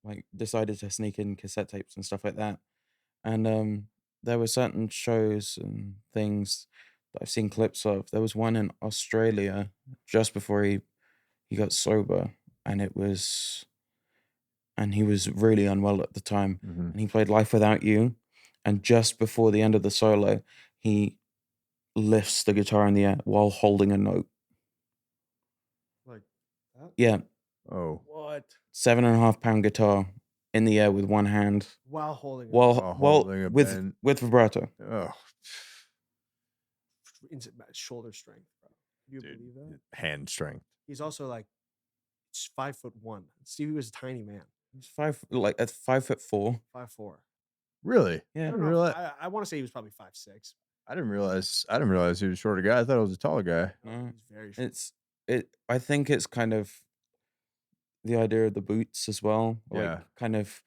like decided to sneak in cassette tapes and stuff like that. And there were certain shows and things that I've seen clips of. There was one in Australia just before he got sober, and he was really unwell at the time. Mhm. And he played Life Without You, and just before the end of the solo, he lifts the guitar in the air while holding a note. Like that? Yeah, Oh, What? 7.5 pound guitar in the air with one hand, While holding it. while holding a bend. with vibrato. oh, Shoulder strength, bro. Do you dude, believe that? hand strength. He's also like 5'1". Stevie was a tiny man. He's at 5'4". 5'4". Really? Yeah. I didn't realize. I want to say he was probably 5'6". I didn't realize he was a shorter guy. I thought he was a taller guy. No, He's very short. I think it's kind of the idea of the boots as well. Yeah. Kind of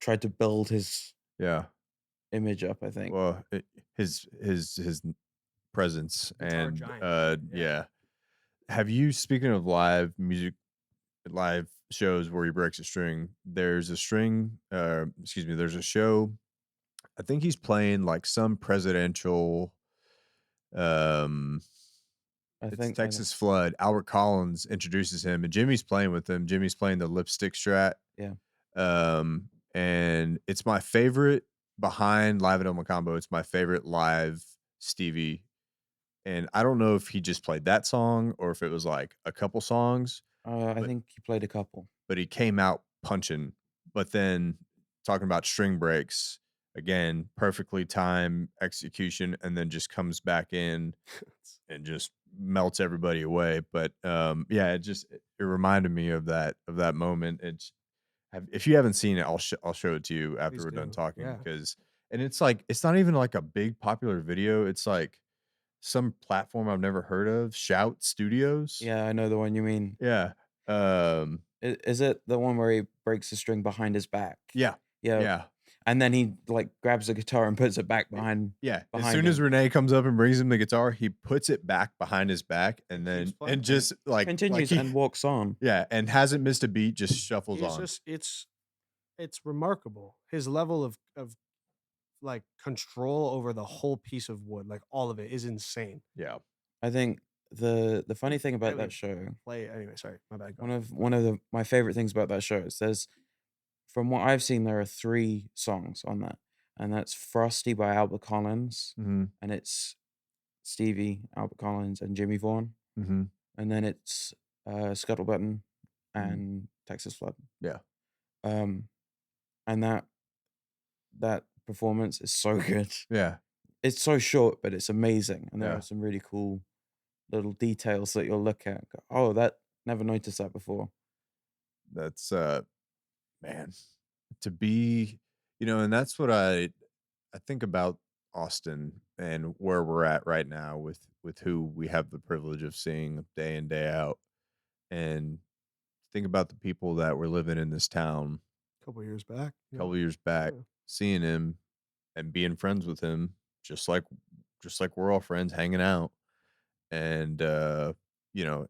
tried to build his Yeah. image up, I think. Well, his presence Guitar and giant. yeah. Have you, speaking of live music, live shows where he breaks a string? There's a show. I think he's playing like some presidential. It's Texas Flood. Albert Collins introduces him, and Jimmy's playing with him. Jimmy's playing the lipstick Strat. Yeah. And it's my favorite behind Live at El Macambo. It's my favorite live Stevie. And I don't know if he just played that song or if it was like a couple songs. I think he played a couple. but he came out punching. But then talking about string breaks again, perfectly timed execution, and then just comes back in and just melts everybody away. But yeah, it reminded me of that moment. If you haven't seen it, I'll show it to you after Please we're done do. talking Yeah. because and it's like it's not even like a big popular video. It's like some platform I've never heard of, Shout Studios. Yeah, I know the one you mean. Yeah. Um, Is it the one where he breaks the string behind his back? yeah. Yeah, Yeah. and then he like grabs the guitar and puts it back behind Yeah. As behind soon as him. Renee comes up and brings him the guitar, he puts it back behind his back and keeps then playing. and just like Continues he and walks on. yeah, and hasn't missed a beat, just shuffles He's on. just it's remarkable. His level of like control over the whole piece of wood, like all of it, is insane. Yeah. I think the funny thing about Really that show, play anyway. Sorry, my bad. Go one on. of my favorite things about that show is from what I've seen, there are 3 songs on that, and that's Frosty by Albert Collins, Mm-hmm. and it's Stevie, Albert Collins, and Jimmy Vaughan, Mm-hmm. and then it's Scuttlebutton Mhm. and Texas Flood. Yeah. And that performance is so good. Yeah. It's so short, but it's amazing, and there Yeah. are some really cool little details that you'll look at and go, "Oh, that never noticed that before." That's man, to be, and that's what I think about Austin and where we're at right now with who we have the privilege of seeing day in day out, and think about the people that were living in this town A couple years back. a couple years back, Yeah. seeing him and being friends with him, just like we're all friends, hanging out, and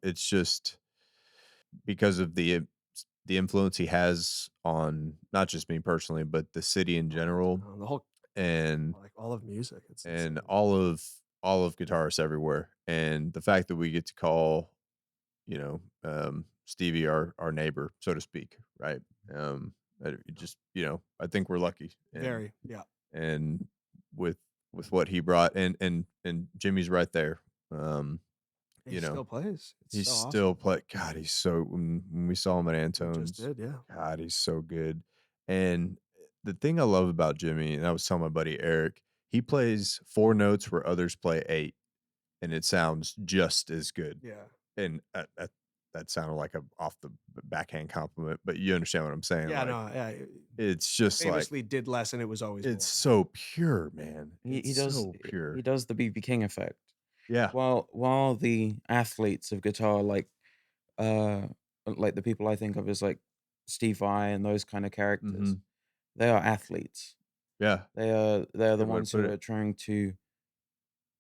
it's just because of the influence he has on not just me personally, but the city in general, The whole and like all of music. It's and insane. all of guitarists everywhere, and the fact that we get to call Stevie our neighbor, so to speak, right? It just I think we're lucky, Very, yeah. and with what he brought, and Jimmy's right there. He still plays. It's He's so awesome. still play. God, he's so. When we saw him at He Antone's, just did, yeah. God, he's so good. And the thing I love about Jimmy, and I was telling my buddy Eric, he plays 4 notes where others play 8, and it sounds just as good. Yeah. And that sounded like a off the backhand compliment, but you understand what I'm saying? Yeah, like, no, yeah. it's just like Famously did less and it was always it's more. so pure, man. He It's does so pure. he does the BB King effect. Yeah. While the athletes of guitar, like the people I think of as like Steve Vai and those kind of characters, Mhm. they are athletes. Yeah. They're the Good way to ones put who it. are trying to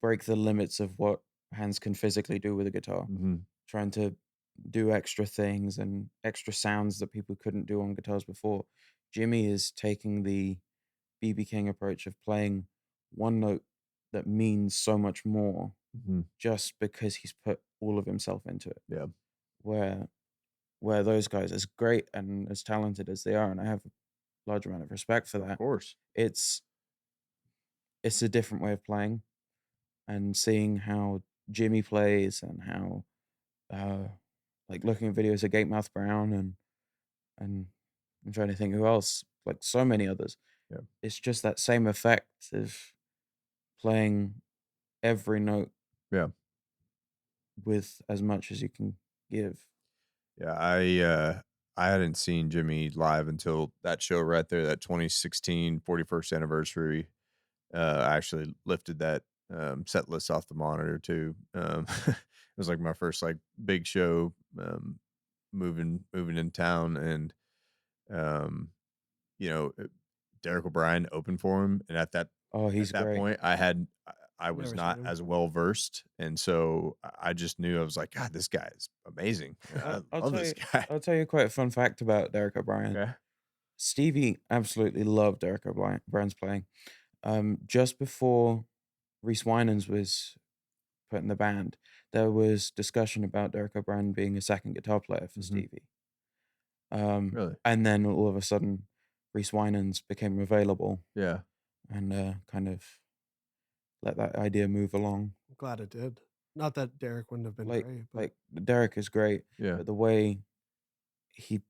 break the limits of what hands can physically do with a guitar, Mhm. trying to do extra things and extra sounds that people couldn't do on guitars before. Jimmy is taking the BB King approach of playing one note that means so much more Mhm. just because he's put all of himself into it. Yeah. Where those guys, as great and as talented as they are, and I have a large amount of respect for Of that, course. it's a different way of playing, and seeing how Jimmy plays and how like looking at videos of Gatemouth Brown and I'm trying to think who else, like so many others. Yeah. It's just that same effect of playing every note Yeah. with as much as you can give. Yeah, I hadn't seen Jimmy live until that show right there, that 2016 41st anniversary. I actually lifted that set list off the monitor too. It was like my first like big show moving in town, and um Derek O'Brien opened for him, and Oh, he's at that great. point I was Never not seen him. as well versed, and so I just knew I was like, God, this guy is amazing. I I'll love tell this you. guy. I'll tell you quite a fun fact about Derek O'Brien. Okay. Stevie absolutely loved Derek O'Brien's playing. Just before Rhys Winans was put in the band, there was discussion about Derek O'Brien being a second guitar player for Mhm. Stevie. Really? And then all of a sudden, Rhys Winans became available Yeah. and kind of let that idea move along. I'm glad it did. Not that Derek wouldn't have been Like, great, but like Derek is great, Yeah. but the way he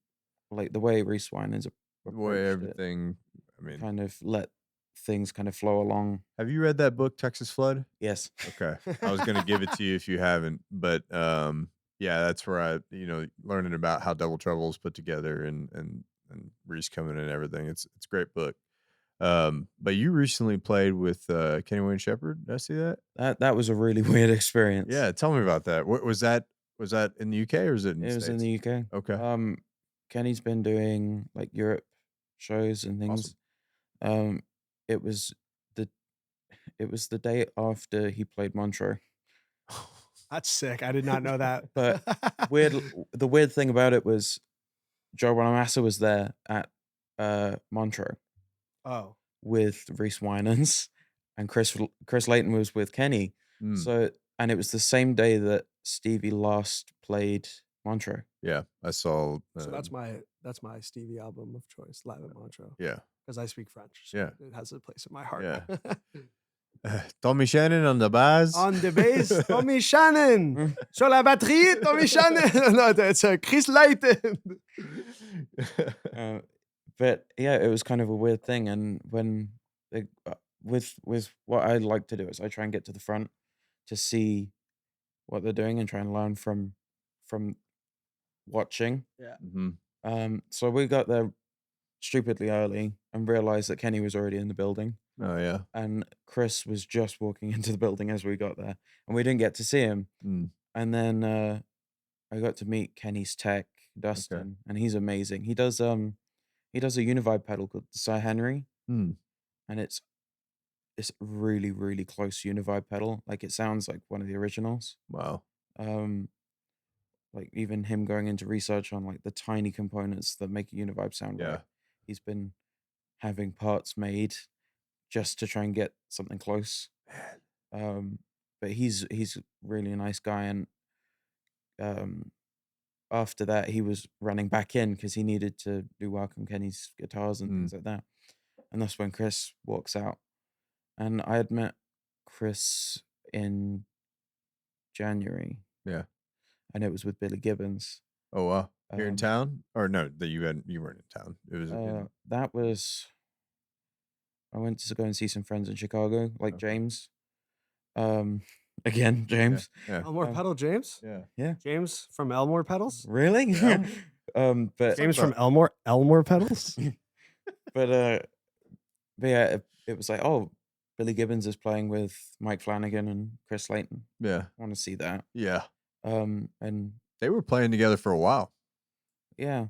like the way Rhys Winans The way approached it, everything. I mean, kind of let things kind of flow along. have you read that book, Texas Flood? Yes. Okay. I was gonna give it to you if you haven't, but yeah, that's where I, learning about how Double Trouble is put together and Reese coming in and everything. It's a great book. But you recently played with Kenny Wayne Shepherd. Did I see that? That was a really weird experience. Yeah, tell me about that. What was that? Was that in the UK or is it in the It was in States? the UK. Okay. Kenny's been doing like Europe shows and things. Awesome. It was the day after he played Montreux. That's sick. I did not know that. But the weird thing about it was Joe Bonamassa was there at Montreux Oh, with Rhys Winans, and Chris Layton was with Kenny. Mm, So, and it was the same day that Stevie last played Montreux. yeah, I saw. so that's my Stevie album of choice, Live at Montreux, Yeah, because I speak French. So Yeah. it has a place in my heart. Yeah. Tommy Shannon on the bass. On the bass, Tommy Shannon. Sur la batterie, Tommy Shannon. No, it's Chris Layton. But yeah, it was kind of a weird thing. And when with what I like to do is I try and get to the front to see what they're doing and try and learn from watching. Mhm. So we got there stupidly early and realized that Kenny was already in the building, Oh yeah. and Chris was just walking into the building as we got there, and we didn't get to see him. Mm. And then I got to meet Kenny's tech, Dustin, and he's amazing. He does a Univibe pedal called the Sir Henry, Mm. and it's really, really close Univibe pedal. Like it sounds like one of the originals. Wow. Like even him going into research on like the tiny components that make a Univibe sound Yeah. right. He's been having parts made just to try and get something close. But he's really a nice guy, and after that he was running back in because he needed to do work on Kenny's guitars and things like that. And that's when Chris walks out. And I had met Chris in January, Yeah. and it was with Billy Gibbons. Oh wow. Here in Um, town, or no? That you weren't in town. It was. That was I went to go and see some friends in Chicago, like Okay. James. Again, James. Yeah. Elmore Pedal James? Yeah. James from Elmore Pedals? Really? Yeah. But James from Elmore Pedals? but yeah, it was like, oh, Billy Gibbons is playing with Mike Flanagan and Chris Layton. Yeah. I want to see that. Yeah. And They were playing together for a while. yeah,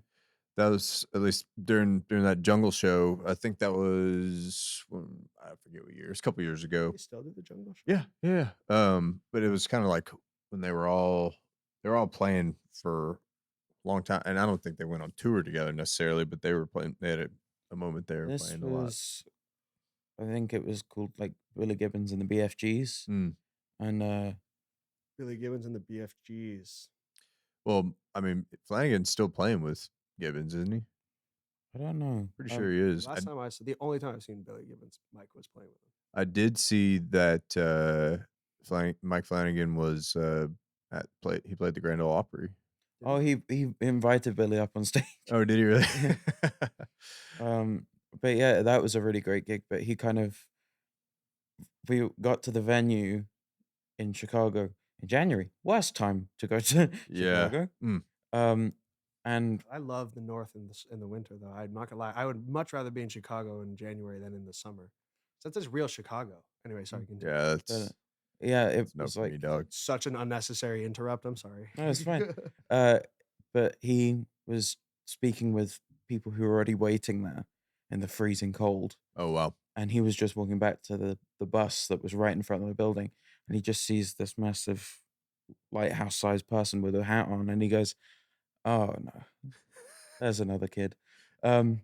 That was at least during that Jungle show. I think that was I forget what year. It's a couple years ago. They still do the Jungle Show? Yeah, yeah. But it was kind of like when they were all playing for a long time, and I don't think they went on tour together necessarily, but they were playing. They had a moment they were this playing a lot. was, I think it was called like Billy Gibbons and the BFGs, Mm. and Billy Gibbons and the BFGs. Well, I mean, Flanagan's still playing with Gibbons, isn't he? I don't know. Pretty sure he is. The only time I've seen Billy Gibbons, Mike was playing with him. I did see that Mike Flanagan was he played the Grand Ole Opry. Oh, he invited Billy up on stage. Oh, did he really? But yeah, that was a really great gig. But we got to the venue in Chicago in January. Worst time to go to Yeah. Chicago. Mm. And I love the North in the winter, though. I'm not gonna lie. I would much rather be in Chicago in January than in the summer. Since it's real Chicago. Anyway, sorry. Continue. Yeah, that's yeah, it no was for me, like dog. Such an unnecessary interrupt. I'm sorry. no, it's fine. But he was speaking with people who were already waiting there in the freezing cold. Oh wow. And he was just walking back to the bus that was right in front of the building, and he just sees this massive lighthouse-sized person with a hat on, and he goes, "Oh no, there's another kid," and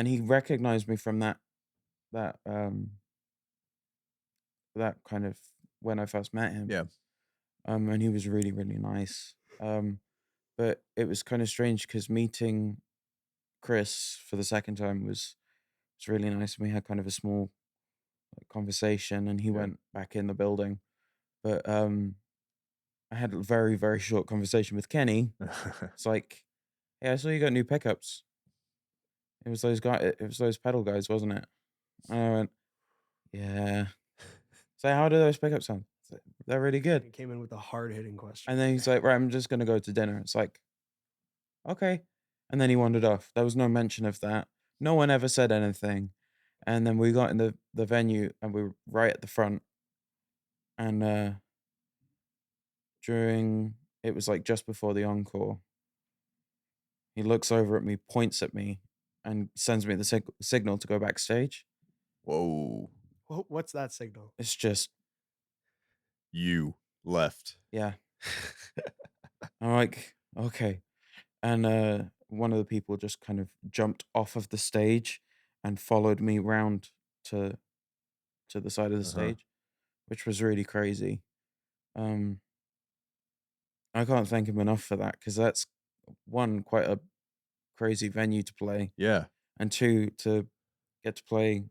he recognized me from that kind of when I first met him. Yeah. And he was really, really nice. But it was kind of strange because meeting Chris for the second time was really nice. And we had kind of a small conversation, and he went back in the building. But I had a very, very short conversation with Kenny. It's like, "Hey, I saw you got new pickups." It was those pedal guys, wasn't it? And I went, "Yeah." So how do those pickups sound? I said, "They're really good." He came in with a hard-hitting question. And then he's like, "Right, I'm just gonna go to dinner." It's like, "Okay." And then he wandered off. There was no mention of that. No one ever said anything. And then we got in the venue and we were right at the front. And it was like just before the encore. He looks over at me, points at me, and sends me the signal to go backstage. Whoa. What's that signal? It's just, You left. yeah. I'm like, okay. And one of the people just kind of jumped off of the stage and followed me round to the side of the stage, which was really crazy. Um, I can't thank him enough for that because that's one, quite a crazy venue to play, Yeah. and two, to get to play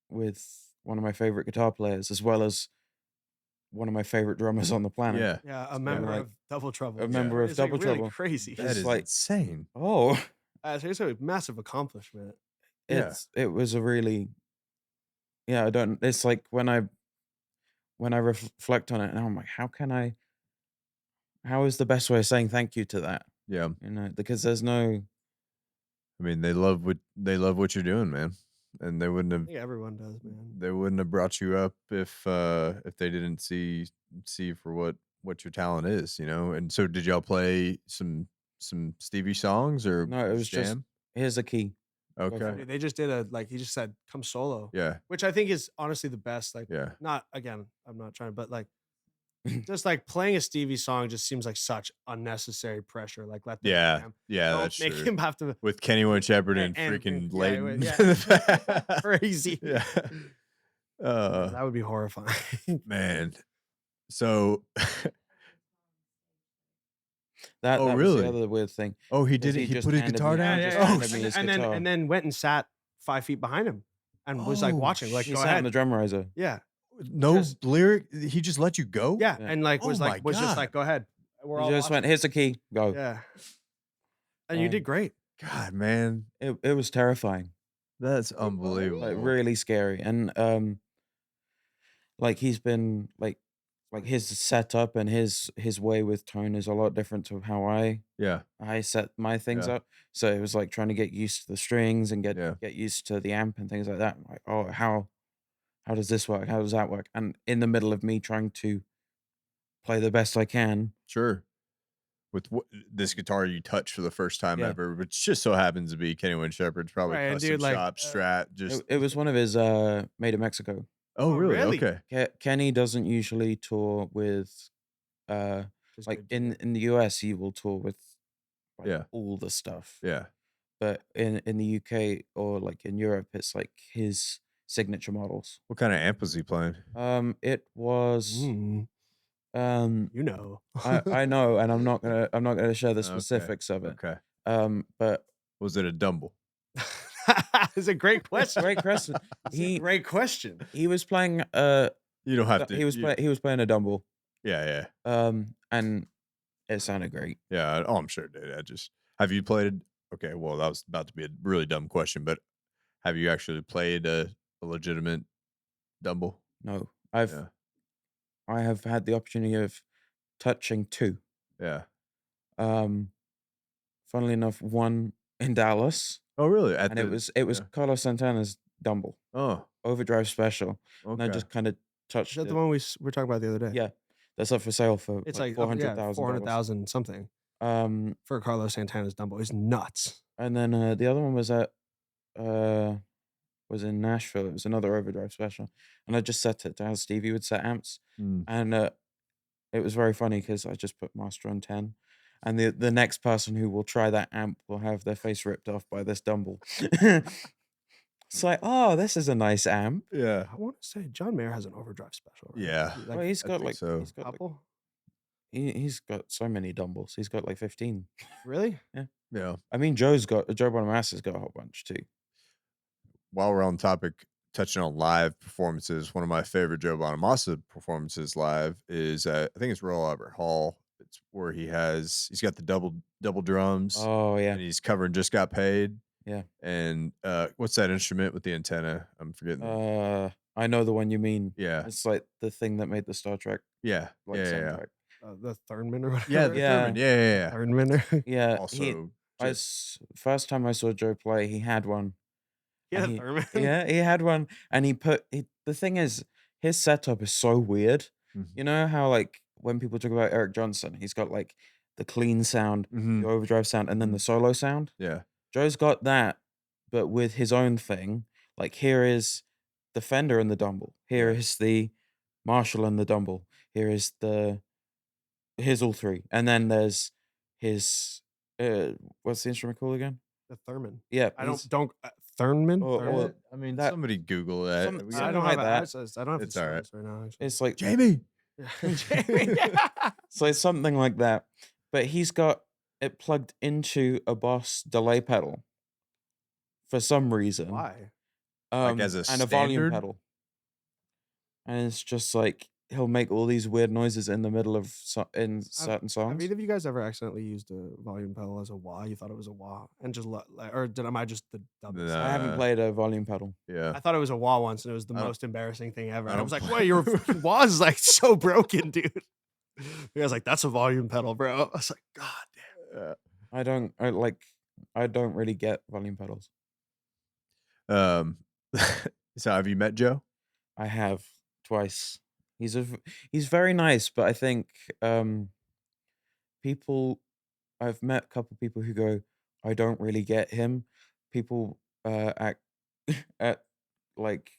with one of my favorite guitar players as well as one of my favorite drummers on the planet. Yeah. Yeah, a member like, of Double Trouble. a member of It's, like, Double really Trouble. crazy. That It's is like- insane. Oh, It's a massive accomplishment. Yeah. it was a really, yeah. It's like when I reflect on it, and I'm like, how is the best way of saying thank you to that? Yeah. Because there's no, I mean, they love what you're doing, man. And I think everyone does, man. they wouldn't have brought you up if they didn't see for what your talent is, you know. And so did y'all play some Stevie songs or no, it was just, jam? here's a key. for Okay. it. Dude, they just did he just said, come solo. Yeah. Which I think is honestly the best. Like, Yeah. not, again, I'm not trying, but like, just like playing a Stevie song just seems like such unnecessary pressure. Like, let them Yeah. jam. Yeah, Don't that's make true. him have to With Kenny Wayne Shepherd and and- freaking yeah, Layden. yeah. Crazy. Yeah. That would be horrifying. Man. So That Oh, was really? the other weird thing. oh, he Because did it. he He just put his handed guitar me- down. he just- just oh, handed me his and guitar. then went and sat 5 feet behind him and was like Oh, watching, like, He go sat on ahead. the drum riser. Yeah. no just- lyric. He just let you go. Yeah. Yeah. And like Oh was my just God. like, go ahead. We're He all just went, watching. here's a key, go. Yeah. And you Um, did great. God, man, It was terrifying. that's unbelievable. Like really scary. And like he's been like his setup and his way with tone is a lot different to how I Yeah. set my things Yeah. up. So it was like trying to get used to the strings and Yeah. get used to the amp and things like that. Like, oh, how does this work? How does that work? And in the middle of me trying to play the best I can. Sure. With this guitar you touch for the first time Yeah. ever, which just so happens to be Kenny Wayne Shepherd's probably Right, and custom dude, like, shop Strat. Just It was one of his made in Mexico. oh, Oh, really? really? Okay. Kenny doesn't usually tour with Just like good. in the US he will tour with like Yeah. all the stuff. Yeah. But in the UK or like in Europe it's like his signature models. What kind of amp was he playing? It was Mm, you know. I know, and I'm not gonna share the Okay. specifics of it. Okay. But Was it a Dumble? It's a great question. great question. It's a great question. He was playing You don't have to. he was playing a Dumble. Yeah. Yeah. And it sounded great. Yeah. Oh, I'm sure it did. Have you played? Okay. Well, that was about to be a really dumb question, but have you actually played a legitimate Dumble? No, Yeah. I have had the opportunity of touching two. Yeah. Funnily enough, one in Dallas, Oh, really? and it was yeah. Carlos Santana's Dumble Oh, Overdrive Special, and I okay. just kind of Is touched that it. the one we were talking about the other day? Yeah, that's up for sale for It's like like $400,000. 400,000 something for Carlos Santana's Dumbo. It's nuts. And then the other one was was in Nashville. It was another Overdrive Special, and I just set it to how Stevie would set amps, Mm. and it was very funny because I just put master on 10, and the next person who will try that amp will have their face ripped off by this Dumble. It's like, oh, this is a nice amp. Yeah. I want to say John Mayer has an overdrive special. Right? Yeah. Like, Well, he's I got think like so. he's got like, couple? he's got so many Dumbles. He's got like 15. Really? Yeah. I mean, Joe Bonamassa's got a whole bunch too. While we're on the topic, touching on live performances, one of my favorite Joe Bonamassa performances live is I think it's Royal Albert Hall. It's where he's got the double drums, Oh yeah, and he's covering "Just Got Paid." yeah. And what's that instrument with the antenna? I'm forgetting. I know the one you mean. Yeah, It's like the thing that made the Star Trek yeah, like yeah, yeah, yeah. soundtrack. The Thurman or Yeah, whatever. the Yeah, theremin. Yeah, yeah, The yeah. Thurman. yeah. Also, just First time I saw Joe play, he had one, Yeah, and the he Thurman. yeah he had one, and the thing is, his setup is so weird. mhm, You know how like when people talk about Eric Johnson, he's got like the clean sound, the mhm, overdrive sound, and then the mhm, solo sound. yeah, Joe's got that, but with his own thing. Like here is the Fender and the Dumble. Here yeah. is the Marshall and the Dumble. Here is here's all three, and then there's his what's the instrument called again? The Thurman. Yeah, I he's don't Thurman. or Thurman. Yeah, I mean, that somebody Google that. We I got something don't like have that. I don't have it's the all right. songs right now. Actually. It's like Jamie. Jamie. so it's something like that, but he's got it plugged into a Boss delay pedal for some reason, Why? Like as a and a volume standard? pedal. And it's just like he'll make all these weird noises in the middle of in certain Have songs. either of you guys ever accidentally used a volume pedal as a wah? You thought it was a wah, and just or am I just the dumbest? I haven't played a volume pedal. Yeah. I thought it was a wah once, and it was the I don't- most embarrassing thing ever. I And I don't was like, play- "Wait, your wah is like so broken, dude." The guy's like, "That's a volume pedal, bro." I was like, "God damn." I don't really get volume pedals. Um, so have you met Joe? I have twice. He's very nice, but I think people I've met a couple people who go, I don't really get him. People at at like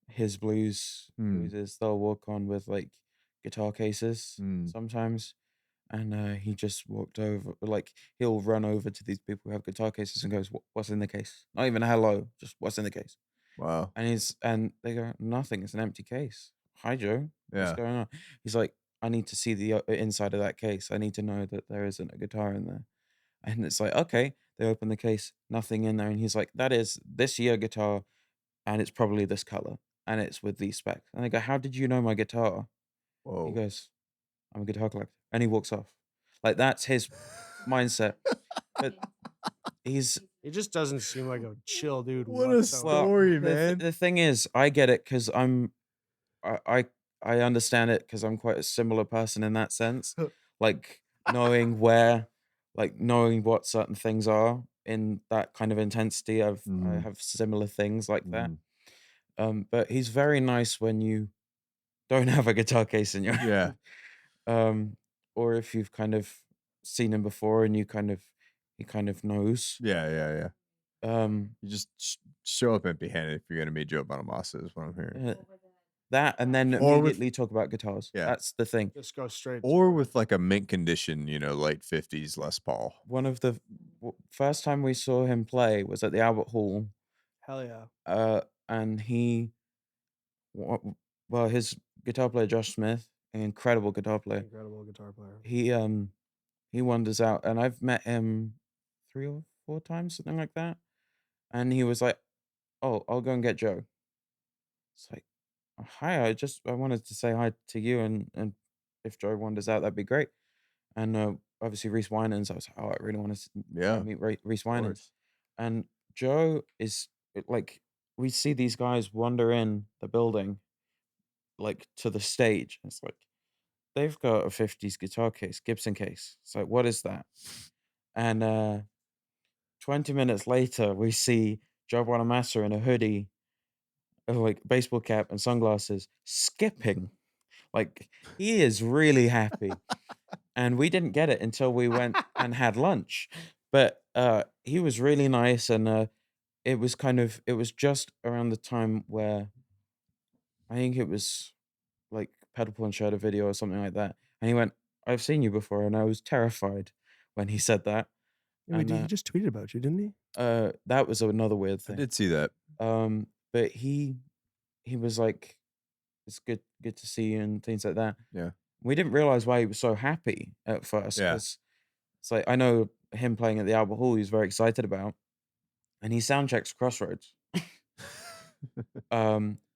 his Hmm. blueses, they'll walk on with like guitar cases Mm. sometimes. And he just walked over, like he'll run over to these people who have guitar cases and goes, What's in the case?" Not even a hello, just what's in the case. Wow. And they go, "Nothing, it's an empty case." "Hi, Joe, what's Yeah. going on?" He's like, "I need to see the inside of that case. I need to know that there isn't a guitar in there." And it's like, okay, they open the case, nothing in there. And he's like, "That is this year guitar, and it's probably this color, and it's with these specs." And they go, "How did you know my guitar?" He Whoa. goes, "I'm a guitar collector." And he walks off. Like that's his mindset. But he's It just doesn't seem like a chill dude. What a well, story, the man. the thing is, I get it because I I I understand it because I'm quite a similar person in that sense. Like knowing where, like knowing what certain things are in that kind of intensity. I Mhm. have similar things like that. Mhm. But he's very nice when you don't have a guitar case in your Yeah. hand. Or if you've kind of seen him before and he kind of knows. Yeah. Yeah. Yeah. Um, You just show up empty-handed if you're gonna meet Joe Bonamassa, is what I'm hearing. that and then Or with immediately talk about guitars. Yeah. That's the thing. Just go straight. Or with like a mint condition, late 50s Les Paul. One of the first time we saw him play was at the Albert Hall, Hell yeah. and well, his guitar player Josh Smith, an incredible guitar player, Incredible guitar player. he wanders out, and I've met him 3 or 4 times, something like that, and he was like, "Oh, I'll go and get Joe." It's like, "Oh, hi, I wanted to say hi to you, and if Joe wanders out, that'd be great." And obviously Rhys Winans, I was like, "Oh, I really want to Yeah. meet Rhys Of Winans." course. And Joe is like, we see these guys wander in the building, like to the stage. It's like they've got a 50s guitar case, Gibson case. It's like, what is that? And 20 minutes later, we see Joe Bonamassa in a hoodie, like baseball cap and sunglasses, skipping. Like he is really happy. And we didn't get it until we went and had lunch. But he was really nice, and it was just around the time where I think it was like Pedal shared a video or something like that, and he went, "I've seen you before," and I was terrified when he said that. Yeah, wait, And he just tweeted about you, didn't he? that was another weird I thing. did see that. But he was like, "It's good to see you," and things like that. Yeah. We didn't realize why he was so happy at first, Yeah. because it's like I know him playing at the Albert Hall, he's very excited about, and he sound checks Crossroads.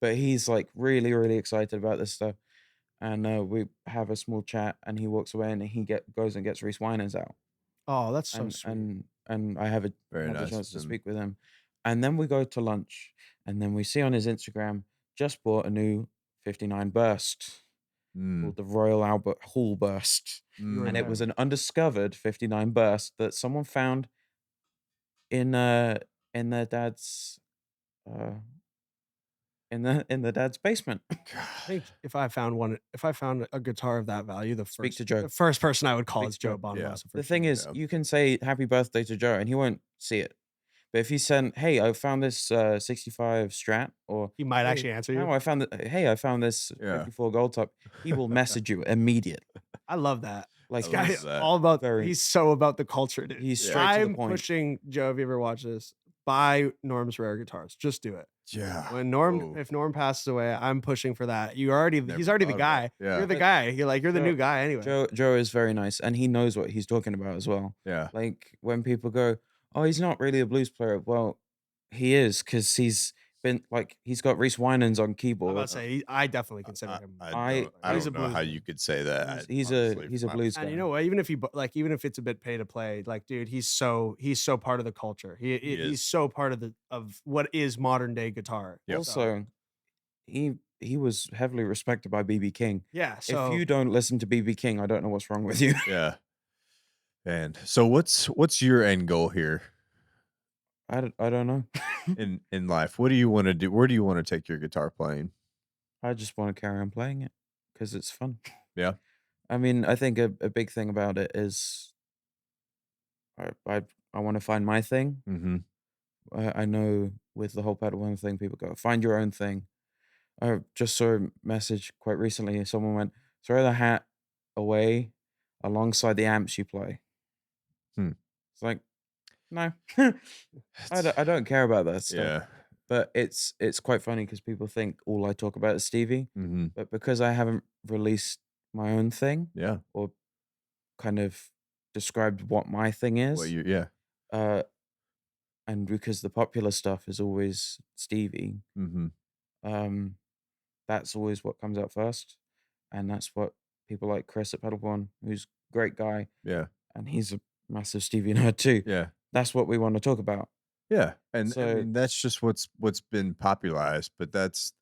But he's like really, really excited about this stuff. and we have a small chat, and he walks away, and he goes and gets Rhys Winans out, Oh, that's so and sweet. and I Very had the nice chance of to him. speak with him, and then we go to lunch, and then we see on his Instagram just bought a new 59 burst Mm, called the Royal Albert Hall burst, You were and it there. was an undiscovered 59 burst that someone found in their dad's uh in the dad's basement. I God. think if I found a guitar of that value, Speak to Joe. the first person I would call Speak is to Joe. Joe Bonamassa for The sure. thing is, Yeah. you can say happy birthday to Joe and he won't see it. But if you send, hey, I found this 65 Strat, or He might hey, actually answer you. no, I found it. Hey, I found this Yeah. 54 gold top. He will message you immediately. I love that. Like I This guy love is that. all about. Very- He's so about the culture, dude. He's straight to the I'm point. pushing Joe. If you ever watch this, buy Norm's rare guitars. Just do it. Yeah. When Whoa. if Norm passes away, I'm pushing for that. He's already Never the thought guy. about it. Yeah. You're the But guy. You're the Joe- new guy anyway. Joe is very nice, and he knows what he's talking about as well. Yeah. Like when people go, "Oh, he's not really a blues player." Well, he is, because he's got Rhys Winans on I'm keyboard. about to say I definitely consider him. I He's don't a know how blues you could say that. He's honestly, a from my blues And guy. you know what? Even if it's a bit pay to play, like, dude, he's so part of the culture. is. He's so part of what is modern day guitar. Yep. Also, he was heavily respected by BB King. Yeah. So If you don't listen to BB King, I don't know what's wrong with you. Yeah. And so what's your end goal here I don't know. in life? What do you want to do? Where do you want to take your guitar playing? I just want to carry on playing it because it's fun. Yeah. I mean, I think a big thing about it is I want to find my thing. Mm-hmm. I know with the whole pedal one thing, people go, find your own thing. I just saw a message quite recently. Someone went, throw the hat away alongside the amps you play. It's like, no, I don't care about that stuff. Yeah. But it's quite funny because people think all I talk about is Stevie. Mm-hmm. But because I haven't released my own thing Yeah. or kind of described what my thing is, Well, yeah. and because the popular stuff is always Stevie, Mm-hmm. that's always what comes out first. And that's what people like Chris at Pedalborn, who's a great guy, Yeah. and he's a massive Stevie nerd too. Yeah. That's what we want to talk about. Yeah. And I So- mean that's just what's been popularized, but it's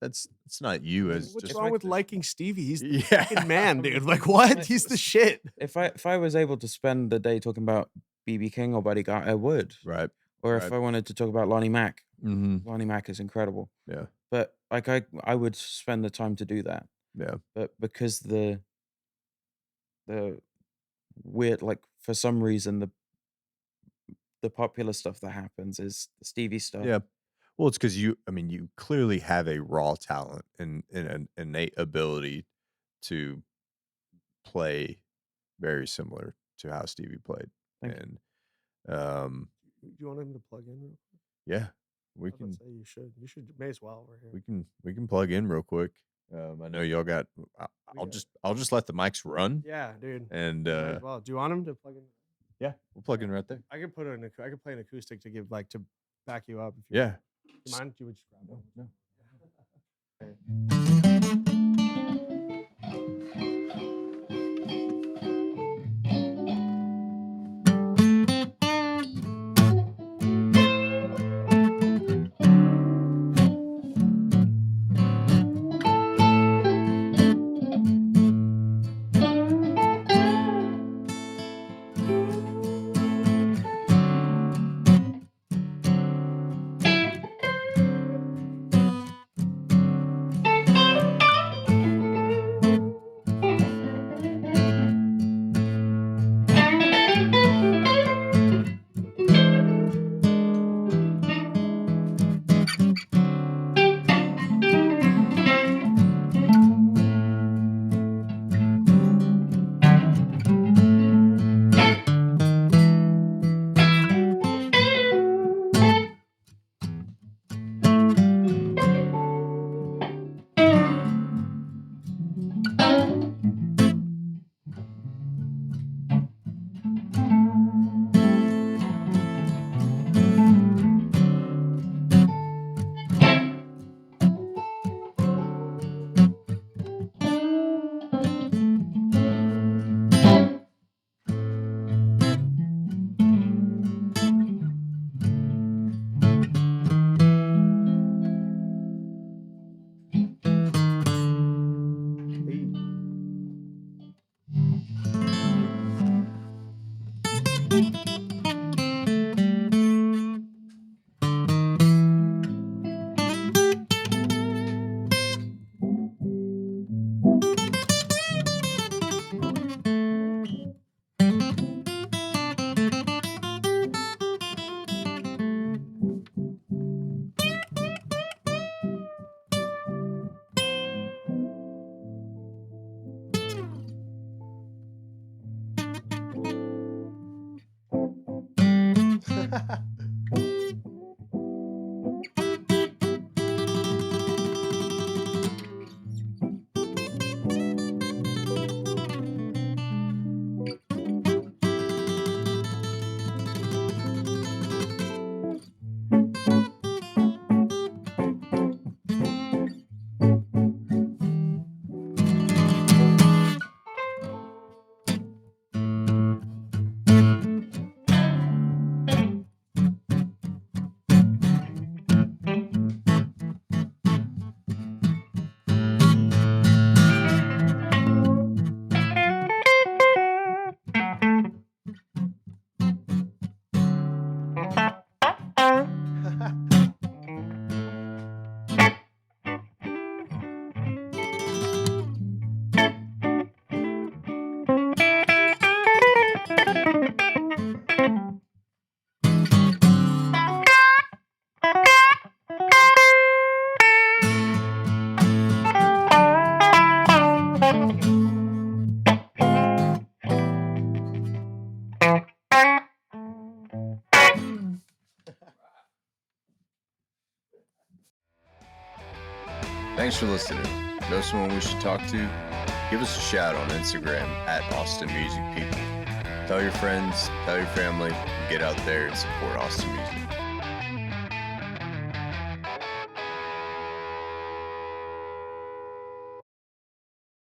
not you as what's just wrong with like- liking Stevie? He's the Yeah. fucking man, dude. Like, what? He's the shit. If I was able to spend the day talking about BB King or Buddy Guy, I would. Right. Or Right. if I wanted to talk about Lonnie Mack, Mm-hmm. Lonnie Mack is incredible. Yeah. But like I would spend the time to do that. Yeah. But because the weird, like for some reason the popular stuff that happens is the Stevie stuff. Yeah. Well, it's because you clearly have a raw talent and an innate ability to play very similar to how Stevie played. Thank you. And Do you want him to plug in? Real quick? yeah, we I was about can to say you should. You should. May as well. We're here. we can plug in real quick. I know y'all got. I'll just let the mics run, Yeah, dude. and Might as well. Do you want him to plug in? yeah, we'll plug in right there. I could put I could play an acoustic to give to back you up. If you Yeah. Do you mind? You would just grab one. No. Thanks for listening. Know someone we should talk to? Give us a shout on Instagram at Austin Music People. Tell your friends, tell your family, get out there and support Austin music.